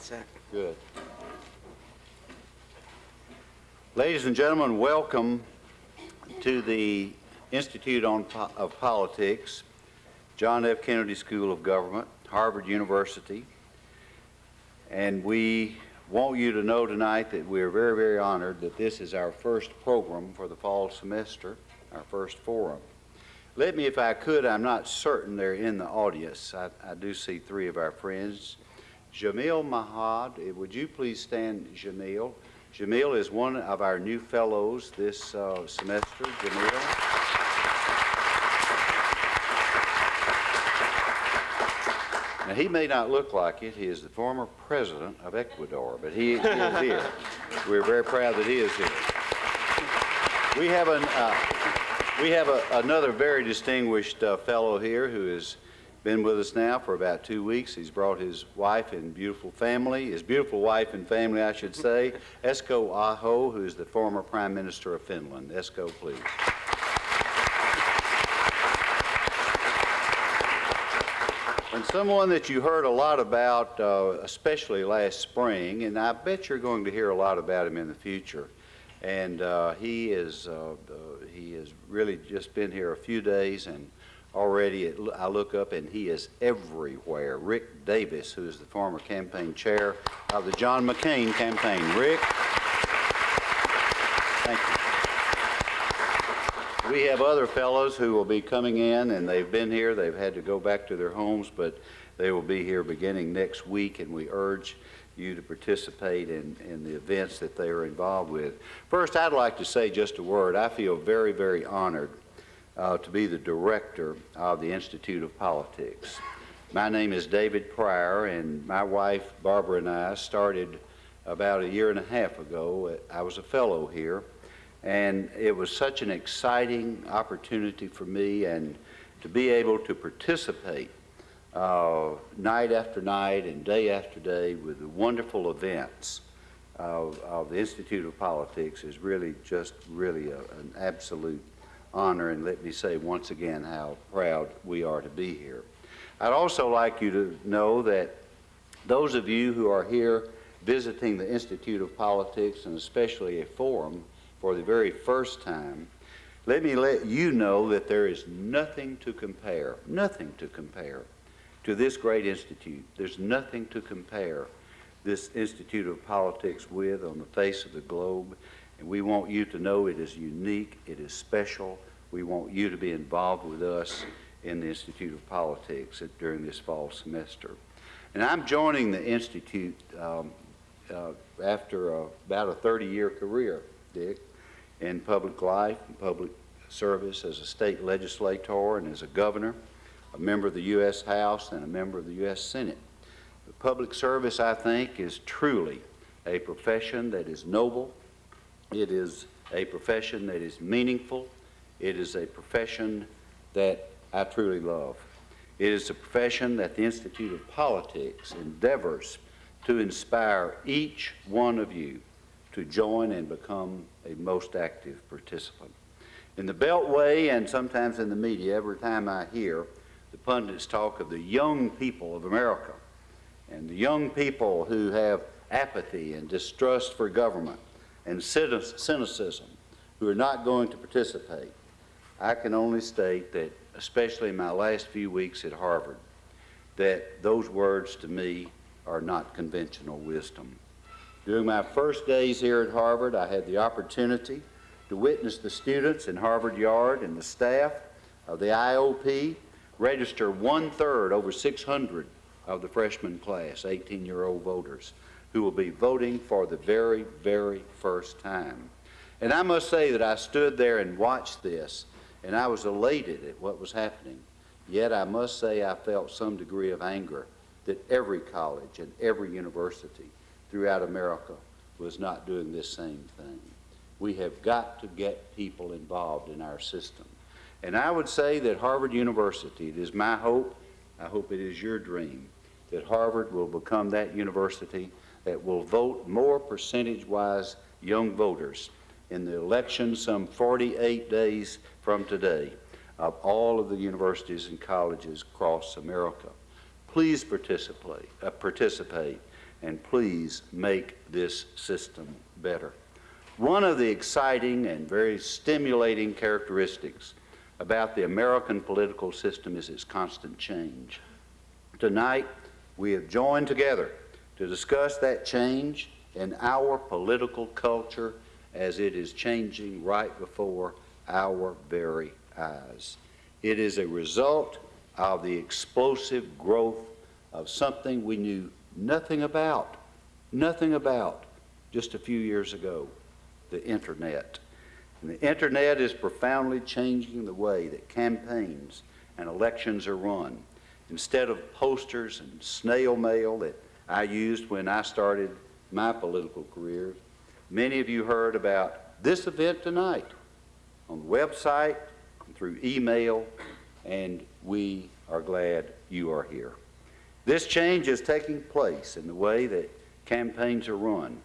sir. Good. Ladies and gentlemen, welcome to the Institute of Politics, John F. Kennedy School of Government, Harvard University. And we want you to know tonight that we are very, very honored that this is our first program for the fall semester, our first forum. Let me, if I could, I'm not certain they're in the audience. I do see three of our friends. Jamil Mahad, would you please stand, Jamil? Jamil is one of our new fellows this semester. Jamil. Now, he may not look like it. He is the former president of Ecuador, but he is here. We're very proud that he is here. We have another very distinguished fellow here who has been with us now for about 2 weeks. He's brought his wife and beautiful family, his beautiful wife and family, I should say, Esko Aho, who is the former Prime Minister of Finland. Esko, please. And someone that you heard a lot about, especially last spring, and I bet you're going to hear a lot about him in the future. And he has really just been here a few days, and already I look up and he is everywhere. Rick Davis, who is the former campaign chair of the John McCain campaign. Rick, thank you. We have other fellows who will be coming in, and they've been here. They've had to go back to their homes, but they will be here beginning next week, and we urge you to participate in the events that they are involved with. First, I'd like to say just a word. I feel very, very honored to be the director of the Institute of Politics. My name is David Pryor, and my wife Barbara and I started about 1.5 years ago. I was a fellow here, and it was such an exciting opportunity for me and to be able to participate night after night and day after day with the wonderful events of the Institute of Politics is really an absolute honor, and let me say once again how proud we are to be here. I'd also like you to know that those of you who are here visiting the Institute of Politics, and especially a forum for the very first time, let me let you know that there is nothing to compare to this great institute. There's nothing to compare this Institute of Politics with on the face of the globe, and we want you to know it is unique, it is special. We want you to be involved with us in the Institute of Politics during this fall semester. And I'm joining the Institute after about a 30-year career, Dick, in public life and public service as a state legislator and as a governor, a member of the U.S. House, and a member of the U.S. Senate. Public service, I think, is truly a profession that is noble. It is a profession that is meaningful. It is a profession that I truly love. It is a profession that the Institute of Politics endeavors to inspire each one of you to join and become a most active participant. In the Beltway and sometimes in the media, every time I hear the pundits talk of the young people of America and the young people who have apathy and distrust for government and cynicism, who are not going to participate, I can only state that, especially in my last few weeks at Harvard, that those words to me are not conventional wisdom. During my first days here at Harvard, I had the opportunity to witness the students in Harvard Yard and the staff of the IOP register 1/3, over 600 of the freshman class, 18-year-old voters, who will be voting for the very, very first time. And I must say that I stood there and watched this, and I was elated at what was happening. Yet I must say I felt some degree of anger that every college and every university throughout America was not doing this same thing. We have got to get people involved in our system. And I would say that Harvard University, it is my hope, I hope it is your dream, that Harvard will become that university that will vote more percentage-wise young voters in the election some 48 days from today of all of the universities and colleges across America. Please participate and please make this system better. One of the exciting and very stimulating characteristics about the American political system is its constant change. Tonight, we have joined together to discuss that change in our political culture as it is changing right before our very eyes. It is a result of the explosive growth of something we knew nothing about just a few years ago, the Internet. And the Internet is profoundly changing the way that campaigns and elections are run. Instead of posters and snail mail that I used when I started my political career, many of you heard about this event tonight on the website, through email, and we are glad you are here. This change is taking place in the way that campaigns are run,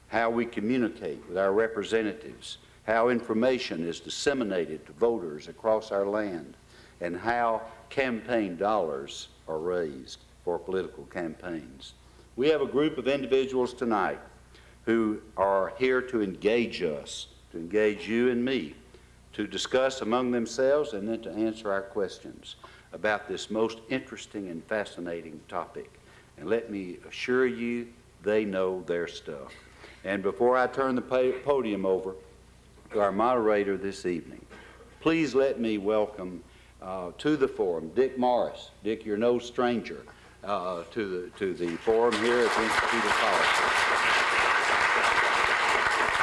how we communicate with our representatives, how information is disseminated to voters across our land, and how campaign dollars are raised for political campaigns. We have a group of individuals tonight who are here to engage us, to engage you and me, to discuss among themselves and then to answer our questions about this most interesting and fascinating topic. And let me assure you, they know their stuff. And before I turn the podium over to our moderator this evening, please let me welcome to the forum Dick Morris. Dick, you're no stranger to the forum here at the Institute of Politics.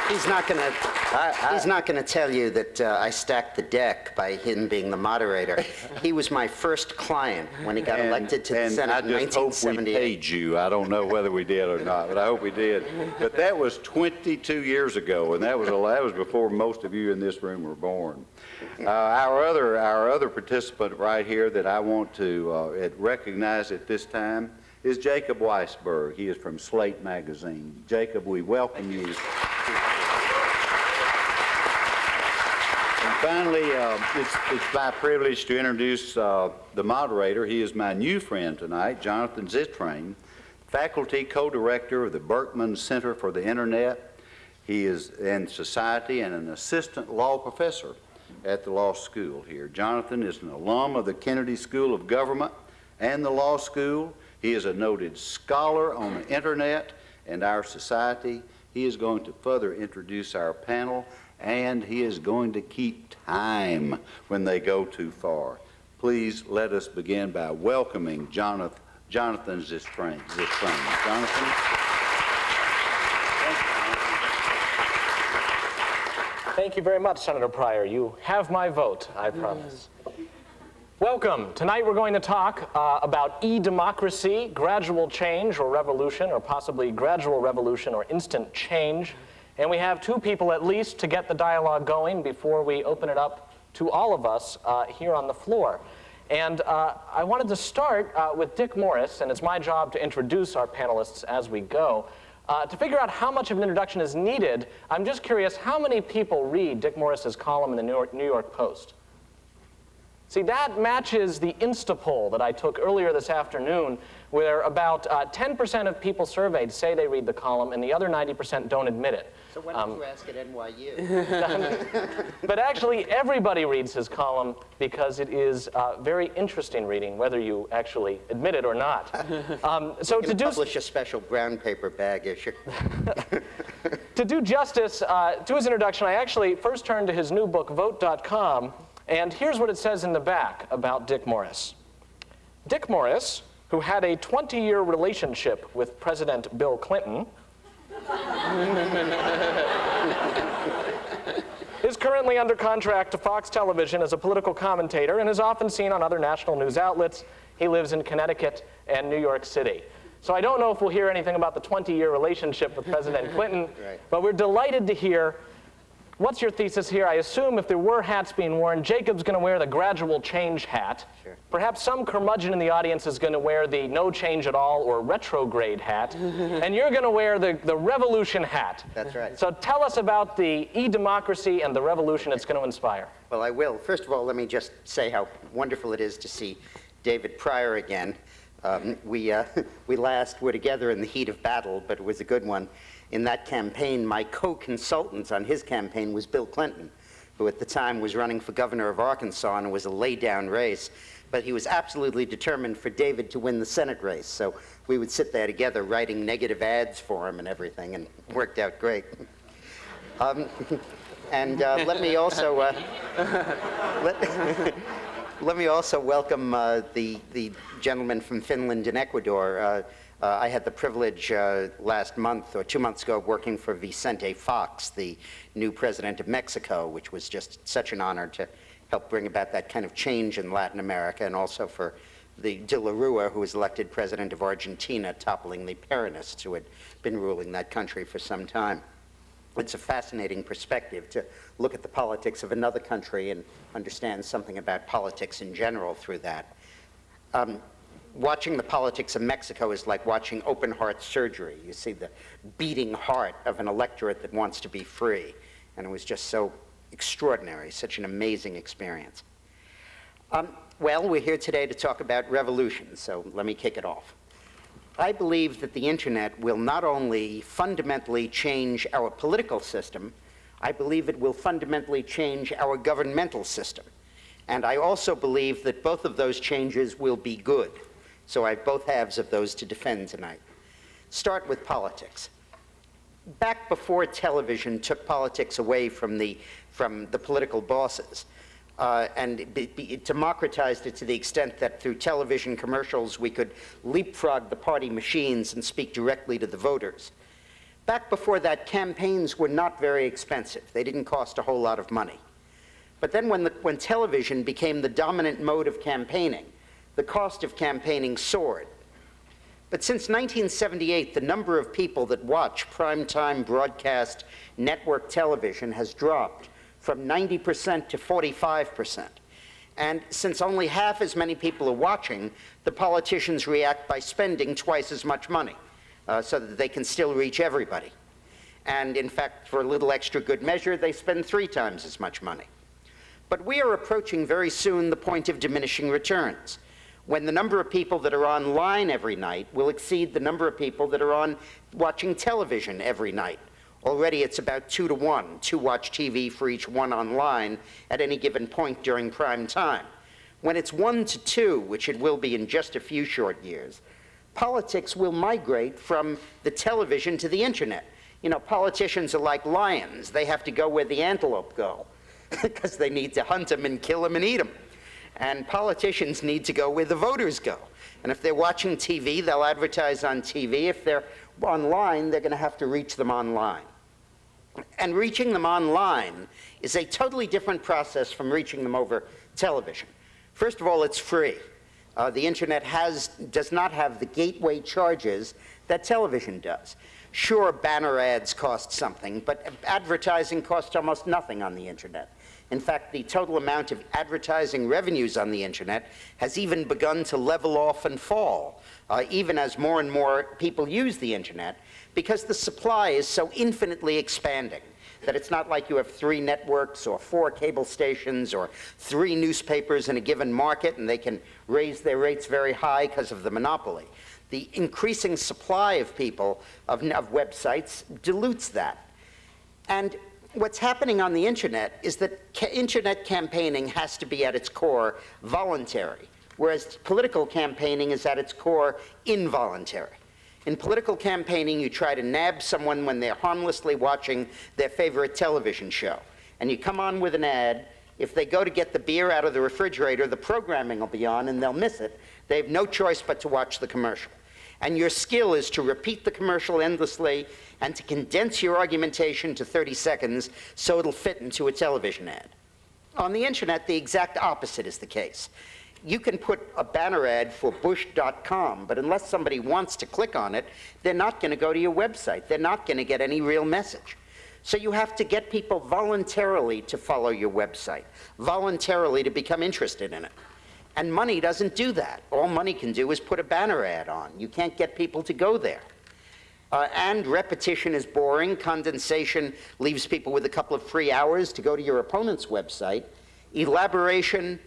He's not going to tell you that I stacked the deck by him being the moderator. He was my first client when he got elected to the Senate in 1978. I just hope we paid you. I don't know whether we did or not, but I hope we did. But that was 22 years ago, and that was before most of you in this room were born. Our other participant right here that I want to recognize at this time is Jacob Weisberg. He is from Slate Magazine. Jacob, we welcome you. Finally, it's my privilege to introduce the moderator. He is my new friend tonight, Jonathan Zittrain, faculty co-director of the Berkman Center for the Internet. He is in society and an assistant law professor at the law school here. Jonathan is an alum of the Kennedy School of Government and the law school. He is a noted scholar on the Internet and our society. He is going to further introduce our panel, and he is going to keep time when they go too far. Please let us begin by welcoming Jonathan Zittrain. Jonathan. Thank you very much, Senator Pryor. You have my vote, I promise. Welcome. Tonight we're going to talk about e-democracy, gradual change or revolution, or possibly gradual revolution or instant change. And we have two people at least to get the dialogue going before we open it up to all of us here on the floor. And I wanted to start with Dick Morris, and it's my job to introduce our panelists as we go. To figure out how much of an introduction is needed, I'm just curious, how many people read Dick Morris's column in the New York Post? See, that matches the Insta poll that I took earlier this afternoon, where about 10% of people surveyed say they read the column, and the other 90% don't admit it. So why don't you ask at NYU? But actually, everybody reads his column because it is very interesting reading, whether you actually admit it or not. So to publish a special brown paper bag issue. To do justice to his introduction, I actually first turned to his new book, Vote.com, and here's what it says in the back about Dick Morris. Dick Morris, who had a 20-year relationship with President Bill Clinton, is currently under contract to Fox Television as a political commentator and is often seen on other national news outlets. He lives in Connecticut and New York City. So I don't know if we'll hear anything about the 20-year relationship with President Clinton, but we're delighted to hear. What's your thesis here? I assume if there were hats being worn, Jacob's going to wear the gradual change hat. Sure. Perhaps some curmudgeon in the audience is going to wear the no change at all or retrograde hat. And you're going to wear the revolution hat. That's right. So tell us about the e-democracy and the revolution it's going to inspire. Well, I will. First of all, let me just say how wonderful it is to see David Pryor again. We last were together in the heat of battle, but it was a good one. In that campaign, my co-consultant on his campaign was Bill Clinton, who at the time was running for governor of Arkansas, and it was a lay-down race. But he was absolutely determined for David to win the Senate race. So we would sit there together writing negative ads for him and everything, and it worked out great. Let me also let me also welcome the gentleman from Finland and Ecuador. I had the privilege last month or 2 months ago of working for Vicente Fox, the new president of Mexico, which was just such an honor to help bring about that kind of change in Latin America, and also for the De la Rua, who was elected president of Argentina, toppling the Peronists who had been ruling that country for some time. It's a fascinating perspective to look at the politics of another country and understand something about politics in general through that. Watching the politics of Mexico is like watching open heart surgery. You see the beating heart of an electorate that wants to be free. And it was just so extraordinary, such an amazing experience. Well, we're here today to talk about revolution, so let me kick it off. I believe that the internet will not only fundamentally change our political system, I believe it will fundamentally change our governmental system. And I also believe that both of those changes will be good. So I have both halves of those to defend tonight. Start with politics. Back before television took politics away from the political bosses, and it democratized it to the extent that through television commercials we could leapfrog the party machines and speak directly to the voters. Back before that, campaigns were not very expensive. They didn't cost a whole lot of money. But then when television became the dominant mode of campaigning, the cost of campaigning soared. But since 1978, the number of people that watch primetime broadcast network television has dropped from 90% to 45%. And since only half as many people are watching, the politicians react by spending twice as much money so that they can still reach everybody. And in fact, for a little extra good measure, they spend 3 times as much money. But we are approaching very soon the point of diminishing returns, when the number of people that are online every night will exceed the number of people that are watching television every night. Already it's about 2 to 1, 2 watch TV for each 1 online at any given point during prime time. When it's 1 to 2, which it will be in just a few short years, politics will migrate from the television to the internet. You know, politicians are like lions. They have to go where the antelope go because they need to hunt them and kill them and eat them. And politicians need to go where the voters go. And if they're watching TV, they'll advertise on TV. If they're online, they're going to have to reach them online. And reaching them online is a totally different process from reaching them over television. First of all, it's free. The internet does not have the gateway charges that television does. Sure, banner ads cost something, but advertising costs almost nothing on the internet. In fact, the total amount of advertising revenues on the internet has even begun to level off and fall, even as more and more people use the internet, because the supply is so infinitely expanding that it's not like you have 3 networks or 4 cable stations or 3 newspapers in a given market and they can raise their rates very high because of the monopoly. The increasing supply of people, of websites, dilutes that. And what's happening on the internet is that internet campaigning has to be at its core voluntary, whereas political campaigning is at its core involuntary. In political campaigning, you try to nab someone when they're harmlessly watching their favorite television show. And you come on with an ad. If they go to get the beer out of the refrigerator, the programming will be on and they'll miss it. They have no choice but to watch the commercial. And your skill is to repeat the commercial endlessly and to condense your argumentation to 30 seconds so it'll fit into a television ad. On the internet, the exact opposite is the case. You can put a banner ad for Bush.com, but unless somebody wants to click on it, they're not going to go to your website. They're not going to get any real message. So you have to get people voluntarily to follow your website, voluntarily to become interested in it. And money doesn't do that. All money can do is put a banner ad on. You can't get people to go there. And repetition is boring. Condensation leaves people with a couple of free hours to go to your opponent's website. Elaboration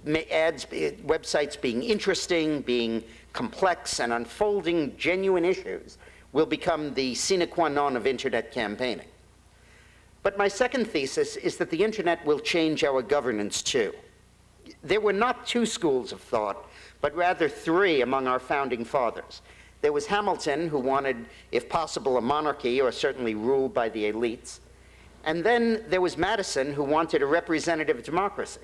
websites being interesting, being complex, and unfolding genuine issues will become the sine qua non of internet campaigning. But my second thesis is that the internet will change our governance too. There were not two schools of thought, but rather three among our founding fathers. There was Hamilton, who wanted, if possible, a monarchy, or certainly ruled by the elites. And then there was Madison, who wanted a representative democracy.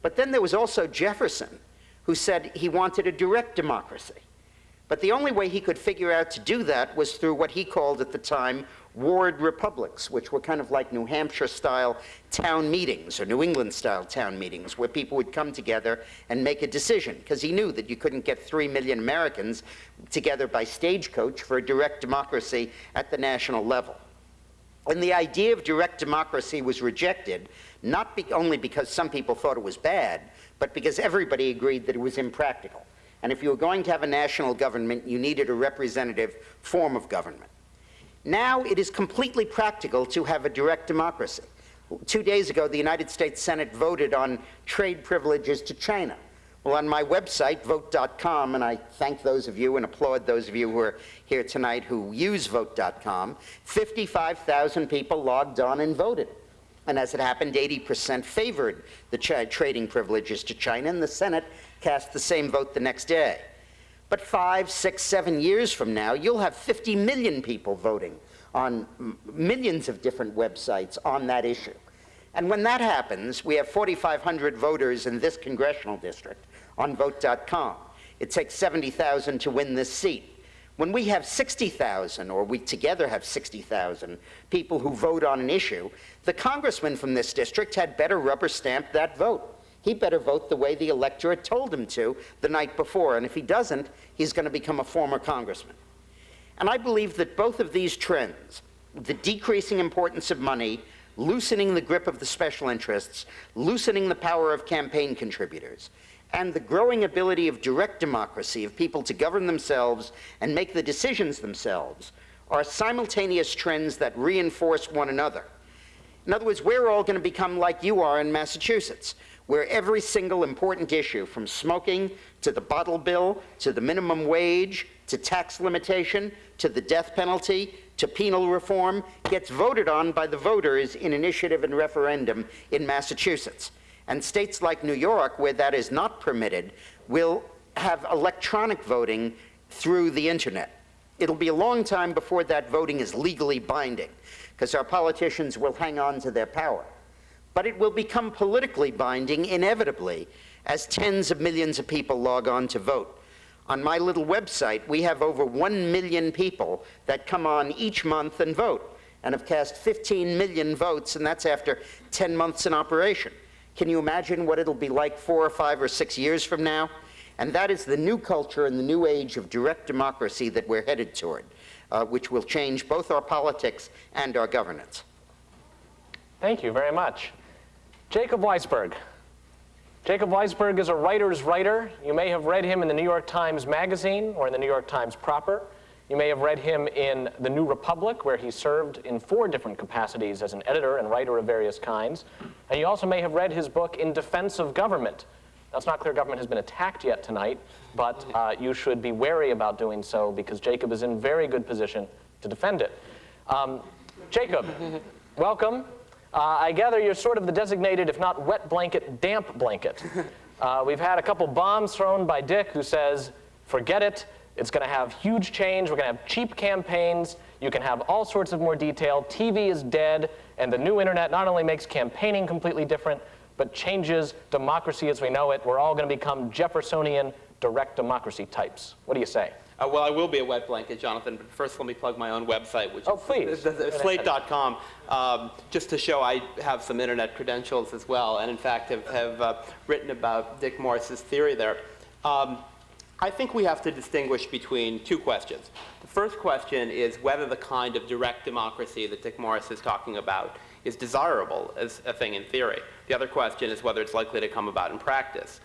But then there was also Jefferson, who said he wanted a direct democracy. But the only way he could figure out to do that was through what he called at the time ward republics, which were kind of like New Hampshire-style town meetings or New England-style town meetings, where people would come together and make a decision, because he knew that you couldn't get 3 million Americans together by stagecoach for a direct democracy at the national level. And the idea of direct democracy was rejected, not only because some people thought it was bad, but because everybody agreed that it was impractical. And if you were going to have a national government, you needed a representative form of government. Now it is completely practical to have a direct democracy. 2 days ago, the United States Senate voted on trade privileges to China. Well, on my website, vote.com, and I thank those of you and applaud those of you who are here tonight who use vote.com, 55,000 people logged on and voted. And as it happened, 80% favored the trading privileges to China, and the Senate cast the same vote the next day. But 5, 6, 7 years from now, you'll have 50 million people voting on millions of different websites on that issue. And when that happens, we have 4,500 voters in this congressional district on vote.com. It takes 70,000 to win this seat. When we have 60,000, or we together have 60,000 people who vote on an issue, the congressman from this district had better rubber stamp that vote. He better vote the way the electorate told him to the night before, and if he doesn't, he's going to become a former congressman. And I believe that both of these trends, the decreasing importance of money, loosening the grip of the special interests, loosening the power of campaign contributors, and the growing ability of direct democracy, of people to govern themselves and make the decisions themselves, are simultaneous trends that reinforce one another. In other words, we're all going to become like you are in Massachusetts, where every single important issue, from smoking to the bottle bill, to the minimum wage, to tax limitation, to the death penalty, to penal reform, gets voted on by the voters in initiative and referendum in Massachusetts. And states like New York, where that is not permitted, will have electronic voting through the internet. It'll be a long time before that voting is legally binding, because our politicians will hang on to their power. But it will become politically binding inevitably as tens of millions of people log on to vote. On my little website, we have over 1 million people that come on each month and vote, and have cast 15 million votes, and that's after 10 months in operation. Can you imagine what it'll be like 4 or 5 or 6 years from now? And that is the new culture and the new age of direct democracy that we're headed toward, which will change both our politics and our governance. Thank you very much. Jacob Weisberg. Jacob Weisberg is a writer's writer. You may have read him in the New York Times Magazine or in the New York Times proper. You may have read him in The New Republic, where he served in 4 different capacities as an editor and writer of various kinds. And you also may have read his book, In Defense of Government. Now, it's not clear government has been attacked yet tonight, but you should be wary about doing so, because Jacob is in very good position to defend it. Jacob, welcome. I gather you're sort of the designated, if not wet blanket, damp blanket. We've had a couple bombs thrown by Dick, who says, forget it. It's going to have huge change. We're going to have cheap campaigns. You can have all sorts of more detail. TV is dead, and the new internet not only makes campaigning completely different, but changes democracy as we know it. We're all going to become Jeffersonian direct democracy types. What do you say? Well, I will be a wet blanket, Jonathan, but first let me plug my own website, which please. is slate.com, just to show I have some internet credentials as well, and in fact have written about Dick Morris's theory there. I think we have to distinguish between 2 questions. The first question is whether the kind of direct democracy that Dick Morris is talking about is desirable as a thing in theory. The other question is whether it's likely to come about in practice.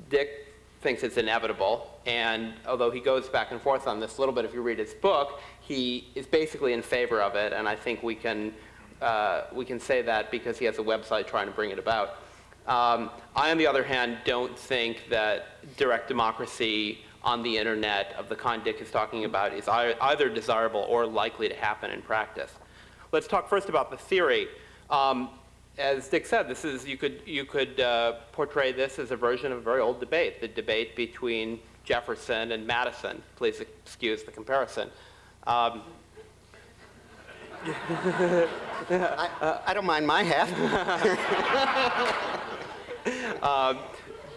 Dick thinks it's inevitable, and although he goes back and forth on this a little bit if you read his book, he is basically in favor of it, and I think we can say that because he has a website trying to bring it about. I, on the other hand, don't think that direct democracy on the internet of the kind Dick is talking about is either desirable or likely to happen in practice. Let's talk first about the theory. As Dick said, this is, you could portray this as a version of a very old debate, the debate between Jefferson and Madison. Please excuse the comparison. I don't mind my half.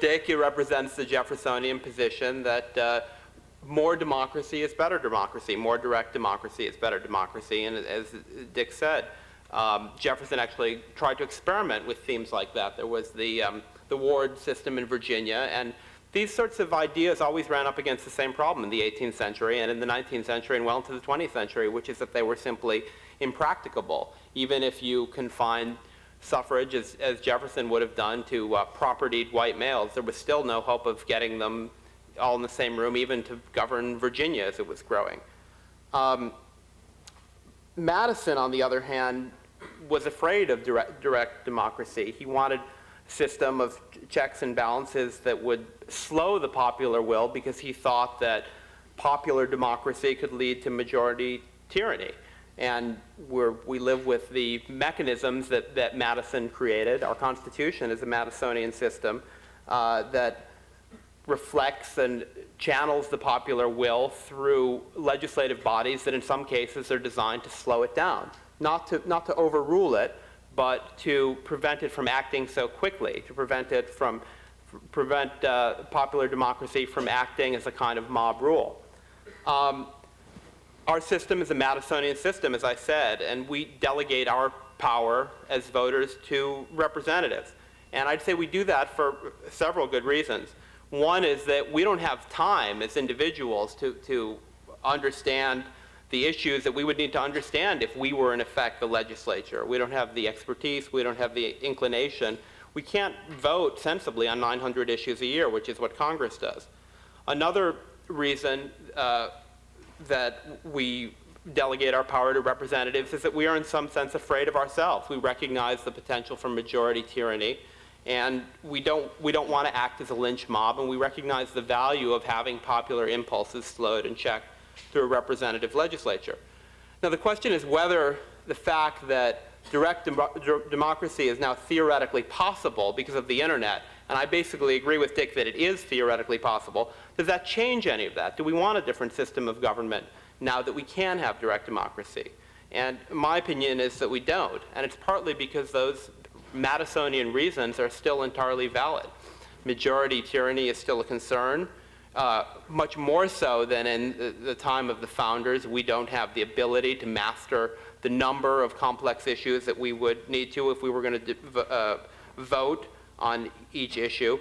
Dick represents the Jeffersonian position that more democracy is better democracy, more direct democracy is better democracy, and as Dick said, Jefferson actually tried to experiment with themes like that. There was the ward system in Virginia, and these sorts of ideas always ran up against the same problem in the 18th century and in the 19th century and well into the 20th century, which is that they were simply impracticable. Even if you confined suffrage, as Jefferson would have done, to propertied white males, there was still no hope of getting them all in the same room, even to govern Virginia as it was growing. Madison, on the other hand, was afraid of direct democracy. He wanted a system of checks and balances that would slow the popular will because he thought that popular democracy could lead to majority tyranny. And we live with the mechanisms that Madison created. Our Constitution is a Madisonian system that reflects and channels the popular will through legislative bodies that in some cases are designed to slow it down. Not to overrule it, but to prevent it from acting so quickly, to prevent popular democracy from acting as a kind of mob rule. Our system is a Madisonian system, as I said, and we delegate our power as voters to representatives. And I'd say we do that for several good reasons. One is that we don't have time as individuals to understand the issues that we would need to understand if we were in effect the legislature. We don't have the expertise, we don't have the inclination. We can't vote sensibly on 900 issues a year, which is what Congress does. Another reason that we delegate our power to representatives is that we are in some sense afraid of ourselves. We recognize the potential for majority tyranny, and we don't want to act as a lynch mob, and we recognize the value of having popular impulses slowed and checked through a representative legislature. Now the question is whether the fact that direct democracy is now theoretically possible because of the internet, and I basically agree with Dick that it is theoretically possible, does that change any of that? Do we want a different system of government now that we can have direct democracy? And my opinion is that we don't, and it's partly because those Madisonian reasons are still entirely valid. Majority tyranny is still a concern, much more so than in the time of the founders. We don't have the ability to master the number of complex issues that we would need to if we were going to vote on each issue.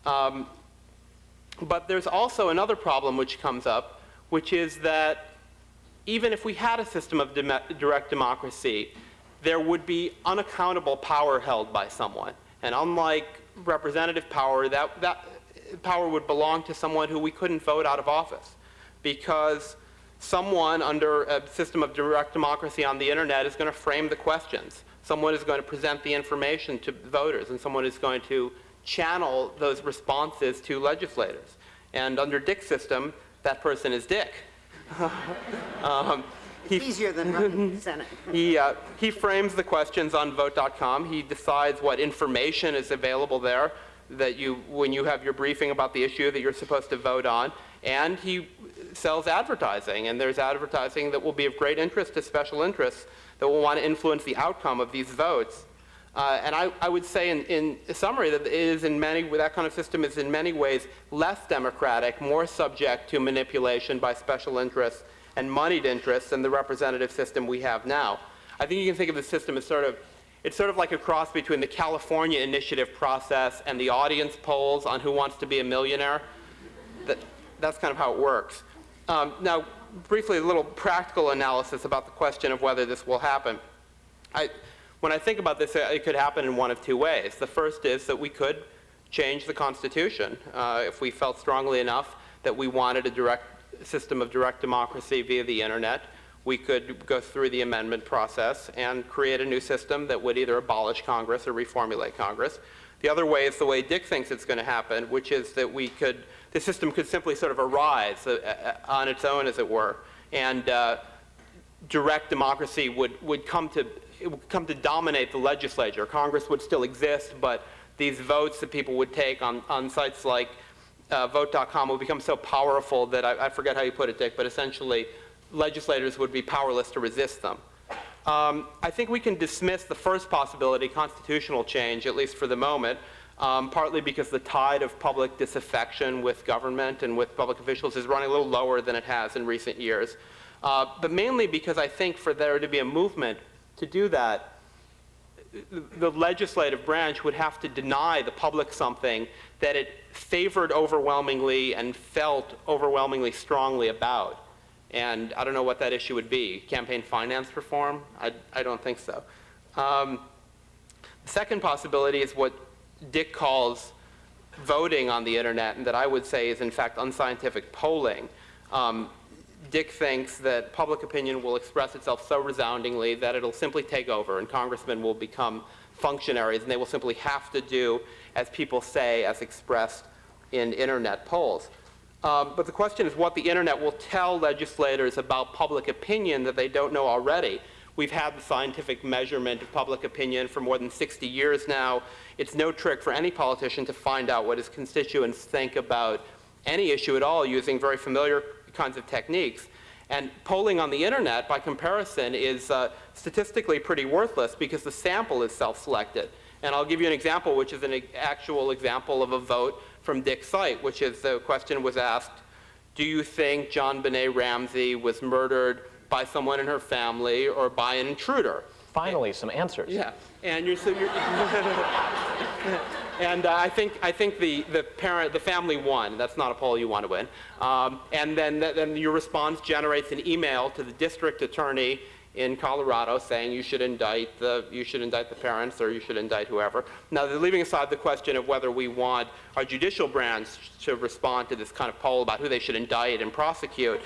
But there's also another problem which comes up, which is that even if we had a system of direct democracy, there would be unaccountable power held by someone. And unlike representative power, that power would belong to someone who we couldn't vote out of office, because someone under a system of direct democracy on the internet is going to frame the questions. Someone is going to present the information to voters, and someone is going to channel those responses to legislators. And under Dick's system, that person is Dick. Easier than running the Senate. He frames the questions on vote.com. He decides what information is available there that when you have your briefing about the issue that you're supposed to vote on. And he sells advertising. And there's advertising that will be of great interest to special interests that will want to influence the outcome of these votes. And I would say in summary that that kind of system is in many ways less democratic, more subject to manipulation by special interests and moneyed interests than the representative system we have now. I think you can think of the system as it's sort of like a cross between the California initiative process and the audience polls on Who Wants to Be a Millionaire. That's kind of how it works. Now, briefly, a little practical analysis about the question of whether this will happen. When I think about this, it could happen in one of two ways. The first is that we could change the Constitution if we felt strongly enough that we wanted a system of direct democracy via the internet. We could go through the amendment process and create a new system that would either abolish Congress or reformulate Congress. The other way is the way Dick thinks it's going to happen, which is that the system could simply sort of arise on its own, as it were, and direct democracy would come to dominate the legislature. Congress would still exist, but these votes that people would take on sites like vote.com would become so powerful that I forget how you put it, Dick, but essentially legislators would be powerless to resist them. I think we can dismiss the first possibility, constitutional change, at least for the moment, partly because the tide of public disaffection with government and with public officials is running a little lower than it has in recent years. But mainly because I think for there to be a movement to do that, the legislative branch would have to deny the public something that it favored overwhelmingly and felt overwhelmingly strongly about. And I don't know what that issue would be. Campaign finance reform? I don't think so. The second possibility is what Dick calls voting on the internet, and that I would say is in fact unscientific polling. Dick thinks that public opinion will express itself so resoundingly that it'll simply take over, and congressmen will become functionaries, and they will simply have to do as people say, as expressed in internet polls. But the question is what the internet will tell legislators about public opinion that they don't know already. We've had the scientific measurement of public opinion for more than 60 years now. It's no trick for any politician to find out what his constituents think about any issue at all using very familiar kinds of techniques. And polling on the internet, by comparison, is statistically pretty worthless because the sample is self-selected. And I'll give you an example, which is an actual example of a vote from Dick's site, which is the question was asked, do you think John Benet Ramsey was murdered by someone in her family or by an intruder? Finally, some answers. Yeah, and and I think the family won. That's not a poll you want to win. And then your response generates an email to the district attorney in Colorado saying you should indict the parents or you should indict whoever. Now, they're leaving aside the question of whether we want our judicial branch to respond to this kind of poll about who they should indict and prosecute.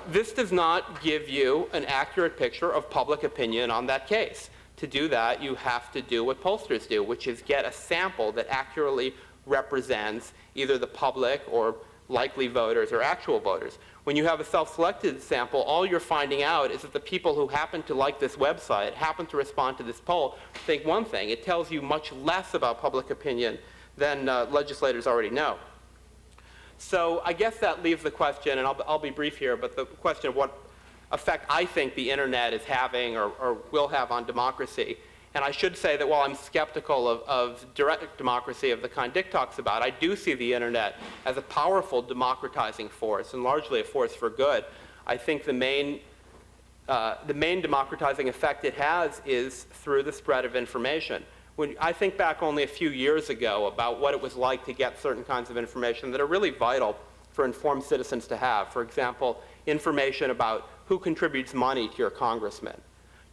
This does not give you an accurate picture of public opinion on that case. To do that, you have to do what pollsters do, which is get a sample that accurately represents either the public or likely voters or actual voters. When you have a self-selected sample, all you're finding out is that the people who happen to like this website, happen to respond to this poll, think one thing. It tells you much less about public opinion than legislators already know. So I guess that leaves the question, and I'll be brief here, but the question of what effect I think the internet is having or will have on democracy. And I should say that while I'm skeptical of direct democracy of the kind Dick talks about, I do see the internet as a powerful democratizing force and largely a force for good. I think the main democratizing effect it has is through the spread of information. When I think back only a few years ago about what it was like to get certain kinds of information that are really vital for informed citizens to have. For example, information about who contributes money to your congressman.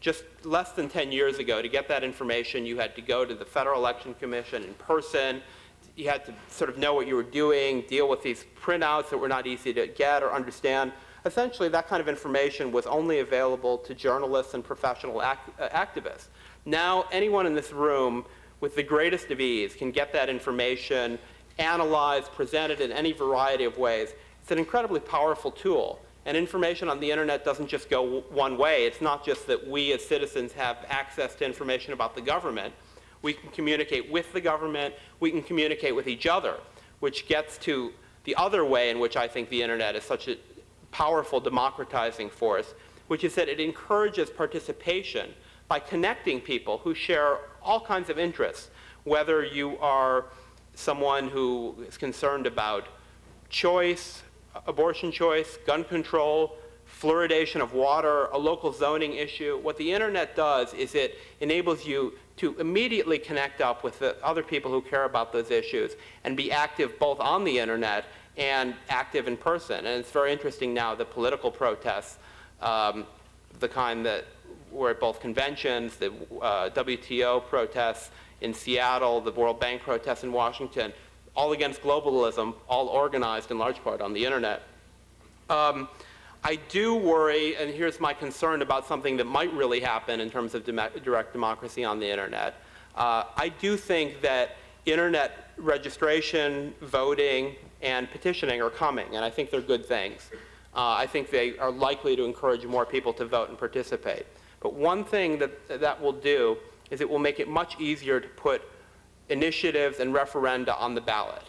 Just less than 10 years ago, to get that information, you had to go to the Federal Election Commission in person. You had to sort of know what you were doing, deal with these printouts that were not easy to get or understand. Essentially, that kind of information was only available to journalists and professional activists. Now, anyone in this room with the greatest of ease can get that information, analyzed, presented in any variety of ways. It's an incredibly powerful tool. And information on the internet doesn't just go one way. It's not just that we as citizens have access to information about the government. We can communicate with the government. We can communicate with each other, which gets to the other way in which I think the internet is such a powerful democratizing force, which is that it encourages participation by connecting people who share all kinds of interests, whether you are someone who is concerned about choice, abortion choice, gun control, fluoridation of water, a local zoning issue. What the internet does is it enables you to immediately connect up with the other people who care about those issues and be active both on the internet and active in person. And it's very interesting now that political protests, the kind that were at both conventions, the WTO protests in Seattle, the World Bank protests in Washington, all against globalism, all organized in large part on the internet. I do worry, and here's my concern about something that might really happen in terms of direct democracy on the internet. I do think that internet registration, voting, and petitioning are coming, and I think they're good things. I think they are likely to encourage more people to vote and participate. But one thing that will do is it will make it much easier to put initiatives and referenda on the ballot.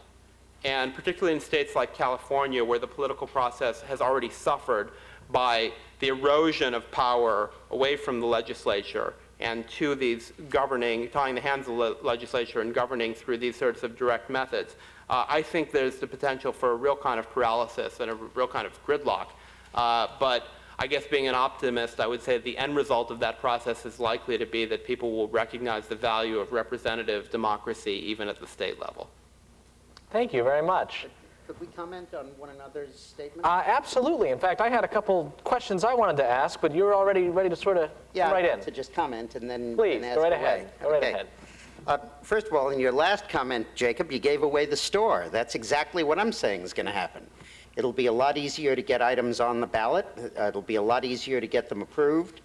And particularly in states like California, where the political process has already suffered by the erosion of power away from the legislature and to these governing, tying the hands of the legislature and governing through these sorts of direct methods, I think there's the potential for a real kind of paralysis and a real kind of gridlock. But I guess being an optimist, I would say the end result of that process is likely to be that people will recognize the value of representative democracy even at the state level. Thank you very much. Could we comment on one another's statement? Absolutely. In fact, I had a couple questions I wanted to ask, but you're already ready to sort of come right in. To just comment and then Please, ask go right away. ahead. Go right ahead. First of all, in your last comment, Jacob, you gave away the store. That's exactly what I'm saying is going to happen. It'll be a lot easier to get items on the ballot. It'll be a lot easier to get them approved.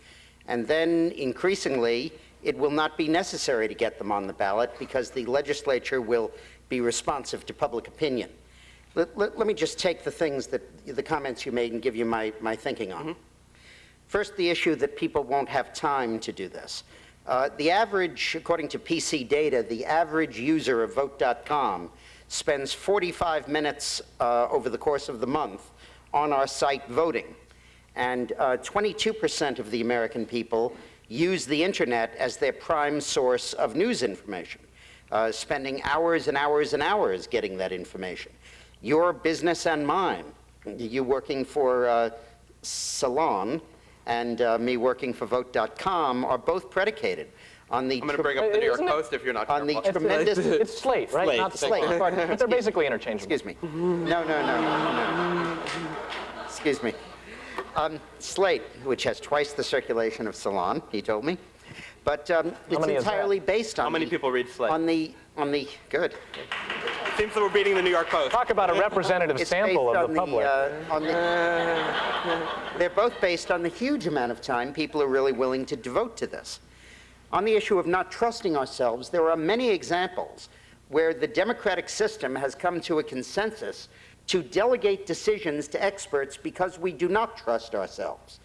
And then, increasingly, it will not be necessary to get them on the ballot because the legislature will be responsive to public opinion. Let me just take the comments you made and give you my thinking on. Mm-hmm. First, the issue that people won't have time to do this. The average, according to PC data, the average user of Vote.com spends 45 minutes over the course of the month on our site voting. And 22% of the American people use the internet as their prime source of news information, spending hours and hours and hours getting that information. Your business and mine, you working for Salon and me working for Vote.com, are both predicated on the... I'm going to bring up the New York Post if you're not on the careful. tremendous... It's Slate, right? Slate. Not Slate. Pardon. But they're basically interchangeable. Excuse me. No. Excuse me. Slate, which has twice the circulation of Salon, he told me. But it's entirely based on... How many people read Slate? Good. Seems that we're beating the New York Post. Talk about a representative sample of the public. They're both based on the huge amount of time people are really willing to devote to this. On the issue of not trusting ourselves, there are many examples where the democratic system has come to a consensus to delegate decisions to experts because we do not trust ourselves.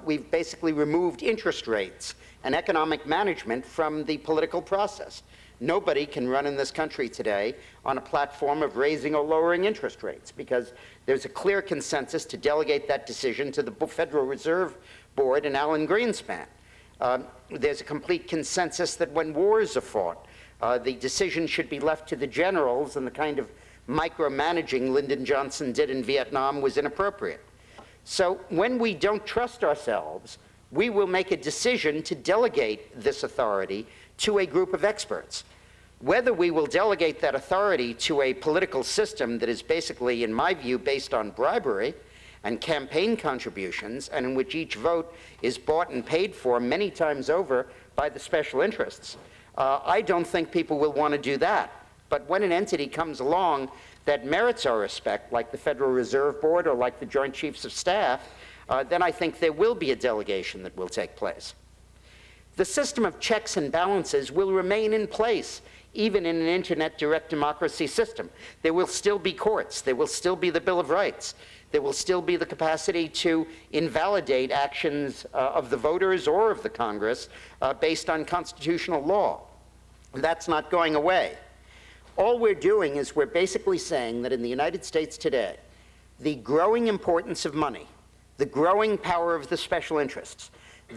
We've basically removed interest rates and economic management from the political process. Nobody can run in this country today on a platform of raising or lowering interest rates because there's a clear consensus to delegate that decision to the Federal Reserve Board and Alan Greenspan. There's a complete consensus that when wars are fought, the decision should be left to the generals, and the kind of micromanaging Lyndon Johnson did in Vietnam was inappropriate. So when we don't trust ourselves, we will make a decision to delegate this authority to a group of experts. Whether we will delegate that authority to a political system that is basically, in my view, based on bribery and campaign contributions, and in which each vote is bought and paid for many times over by the special interests, I don't think people will want to do that. But when an entity comes along that merits our respect, like the Federal Reserve Board or like the Joint Chiefs of Staff, then I think there will be a delegation that will take place. The system of checks and balances will remain in place, even in an internet direct democracy system. There will still be courts. There will still be the Bill of Rights. There will still be the capacity to invalidate actions of the voters or of the Congress based on constitutional law. That's not going away. All we're doing is we're basically saying that in the United States today, the growing importance of money, the growing power of the special interests,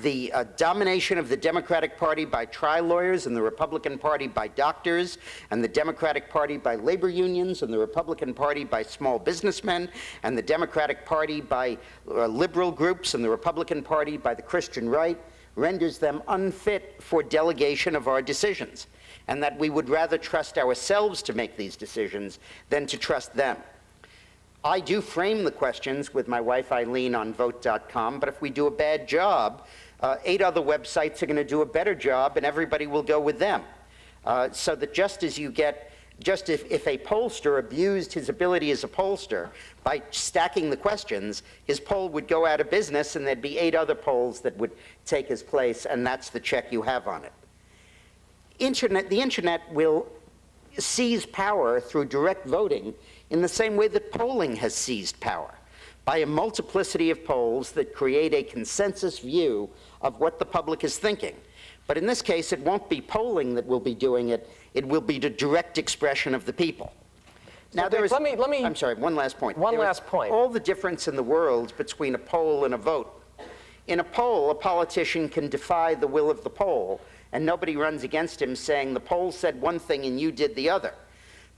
the domination of the Democratic Party by tri-lawyers and the Republican Party by doctors, and the Democratic Party by labor unions, and the Republican Party by small businessmen, and the Democratic Party by liberal groups, and the Republican Party by the Christian right, renders them unfit for delegation of our decisions, and that we would rather trust ourselves to make these decisions than to trust them. I do frame the questions with my wife Eileen on Vote.com, but if we do a bad job, 8 other websites are going to do a better job, and everybody will go with them. So that just if a pollster abused his ability as a pollster by stacking the questions, his poll would go out of business, and there'd be 8 other polls that would take his place, and that's the check you have on it. the internet will seize power through direct voting in the same way that polling has seized power, by a multiplicity of polls that create a consensus view of what the public is thinking. But in this case, it won't be polling that will be doing it. It will be the direct expression of the people. Now, Dick, let me. I'm sorry, one last point. One There is last point. all the difference in the world between a poll and a vote. In a poll, a politician can defy the will of the poll, and nobody runs against him saying the poll said one thing and you did the other.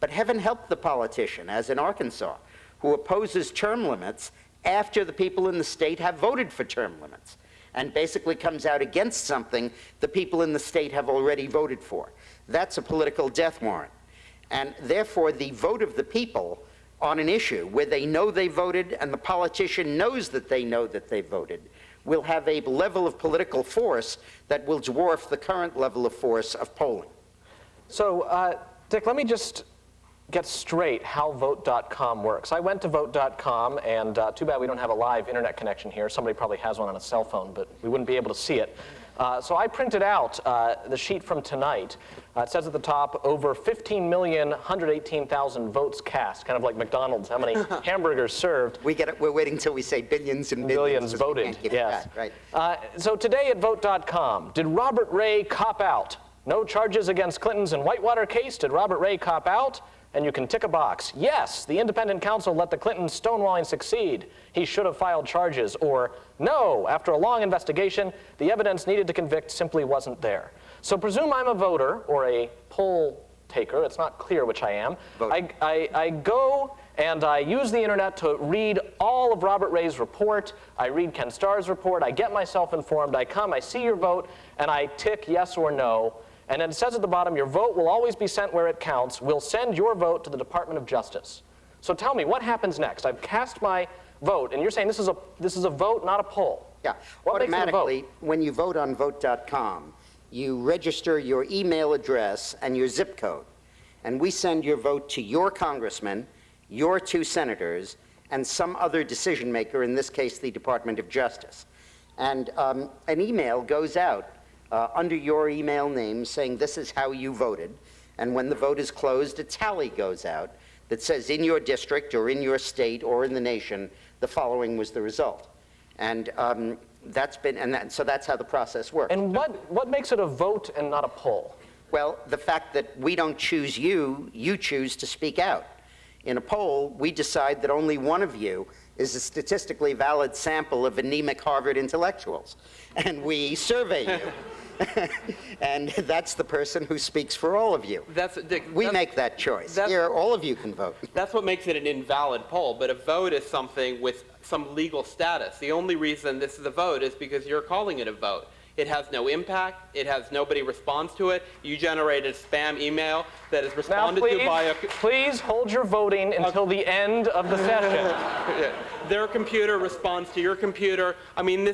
But heaven help the politician, as in Arkansas, who opposes term limits after the people in the state have voted for term limits, and basically comes out against something the people in the state have already voted for. That's a political death warrant. And therefore, the vote of the people on an issue where they know they voted and the politician knows that they know that they voted will have a level of political force that will dwarf the current level of force of polling. So, Dick, let me just get straight how vote.com works. I went to vote.com, and too bad we don't have a live internet connection here. Somebody probably has one on a cell phone, but we wouldn't be able to see it. So I printed out the sheet from tonight. It says at the top, over 15,118,000 votes cast, kind of like McDonald's, how many hamburgers served. We're waiting until we say billions and billions. Billions voted, yes. Right. So today at vote.com, did Robert Ray cop out? No charges against Clinton's in Whitewater case. Did Robert Ray cop out? And you can tick a box. Yes, the independent counsel let the Clinton stonewalling succeed. He should have filed charges. Or no, after a long investigation, the evidence needed to convict simply wasn't there. So presume I'm a voter or a poll taker. It's not clear which I am. I go and I use the internet to read all of Robert Ray's report. I read Ken Starr's report. I get myself informed. I come, I see your vote, and I tick yes or no. And then it says at the bottom, your vote will always be sent where it counts. We'll send your vote to the Department of Justice. So tell me, what happens next? I've cast my vote, and you're saying this is a vote, not a poll. Yeah. What makes it a vote? Automatically, when you vote on vote.com, you register your email address and your zip code. And we send your vote to your congressman, your 2 senators, and some other decision maker, in this case, the Department of Justice. And an email goes out under your email name saying this is how you voted. And when the vote is closed, a tally goes out that says in your district or in your state or in the nation, the following was the result. And so that's how the process works. And what makes it a vote and not a poll? Well, the fact that we don't choose you, you choose to speak out. In a poll, we decide that only one of you is a statistically valid sample of anemic Harvard intellectuals. And we survey you. And that's the person who speaks for all of you. We make that choice. Here, all of you can vote. That's what makes it an invalid poll, but a vote is something with some legal status. The only reason this is a vote is because you're calling it a vote. It has no impact. It has nobody responds to it. You generated a spam email that is responded to by a... Please hold your voting until the end of the session. Their computer responds to your computer. I mean,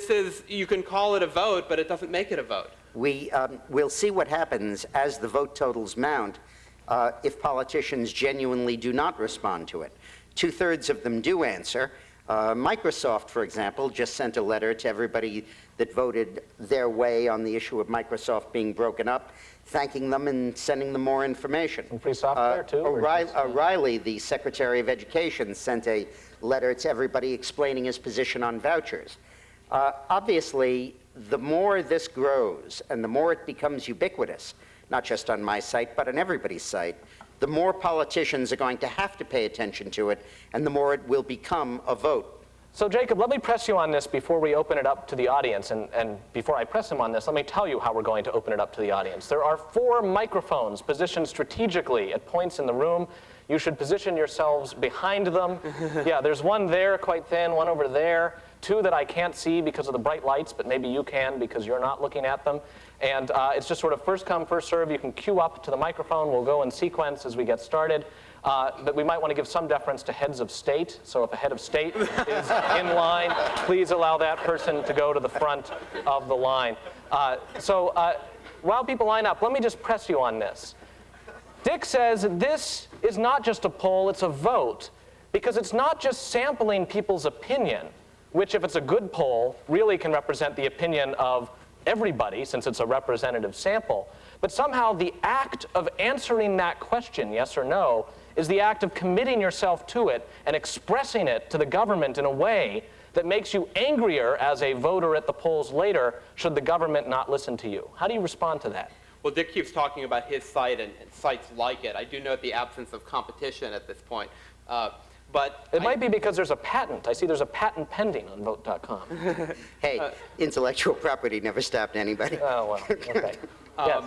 you can call it a vote, but it doesn't make it a vote. We'll see what happens as the vote totals mount if politicians genuinely do not respond to it. 2/3 of them do answer. Microsoft, for example, just sent a letter to everybody that voted their way on the issue of Microsoft being broken up, thanking them and sending them more information. And free software, too? O'Reilly, the Secretary of Education, sent a letter to everybody explaining his position on vouchers. Obviously, the more this grows and the more it becomes ubiquitous, not just on my site, but on everybody's site, the more politicians are going to have to pay attention to it, and the more it will become a vote. So, Jacob, let me press you on this before we open it up to the audience. And before I press him on this, let me tell you how we're going to open it up to the audience. There are 4 microphones positioned strategically at points in the room. You should position yourselves behind them. Yeah, there's one there, quite thin, one over there, 2 that I can't see because of the bright lights, but maybe you can because you're not looking at them. And it's just sort of first come, first serve. You can queue up to the microphone. We'll go in sequence as we get started. But we might want to give some deference to heads of state. So if a head of state is in line, please allow that person to go to the front of the line. While people line up, let me just press you on this. Dick says this is not just a poll, it's a vote, because it's not just sampling people's opinion, which, if it's a good poll, really can represent the opinion of everybody, since it's a representative sample. But somehow the act of answering that question, yes or no, is the act of committing yourself to it and expressing it to the government in a way that makes you angrier as a voter at the polls later should the government not listen to you. How do you respond to that? Well, Dick keeps talking about his site and sites like it. I do note the absence of competition at this point. But it might be because there's a patent. I see there's a patent pending on vote.com. Hey, intellectual property never stopped anybody. Oh, well, okay. Yes.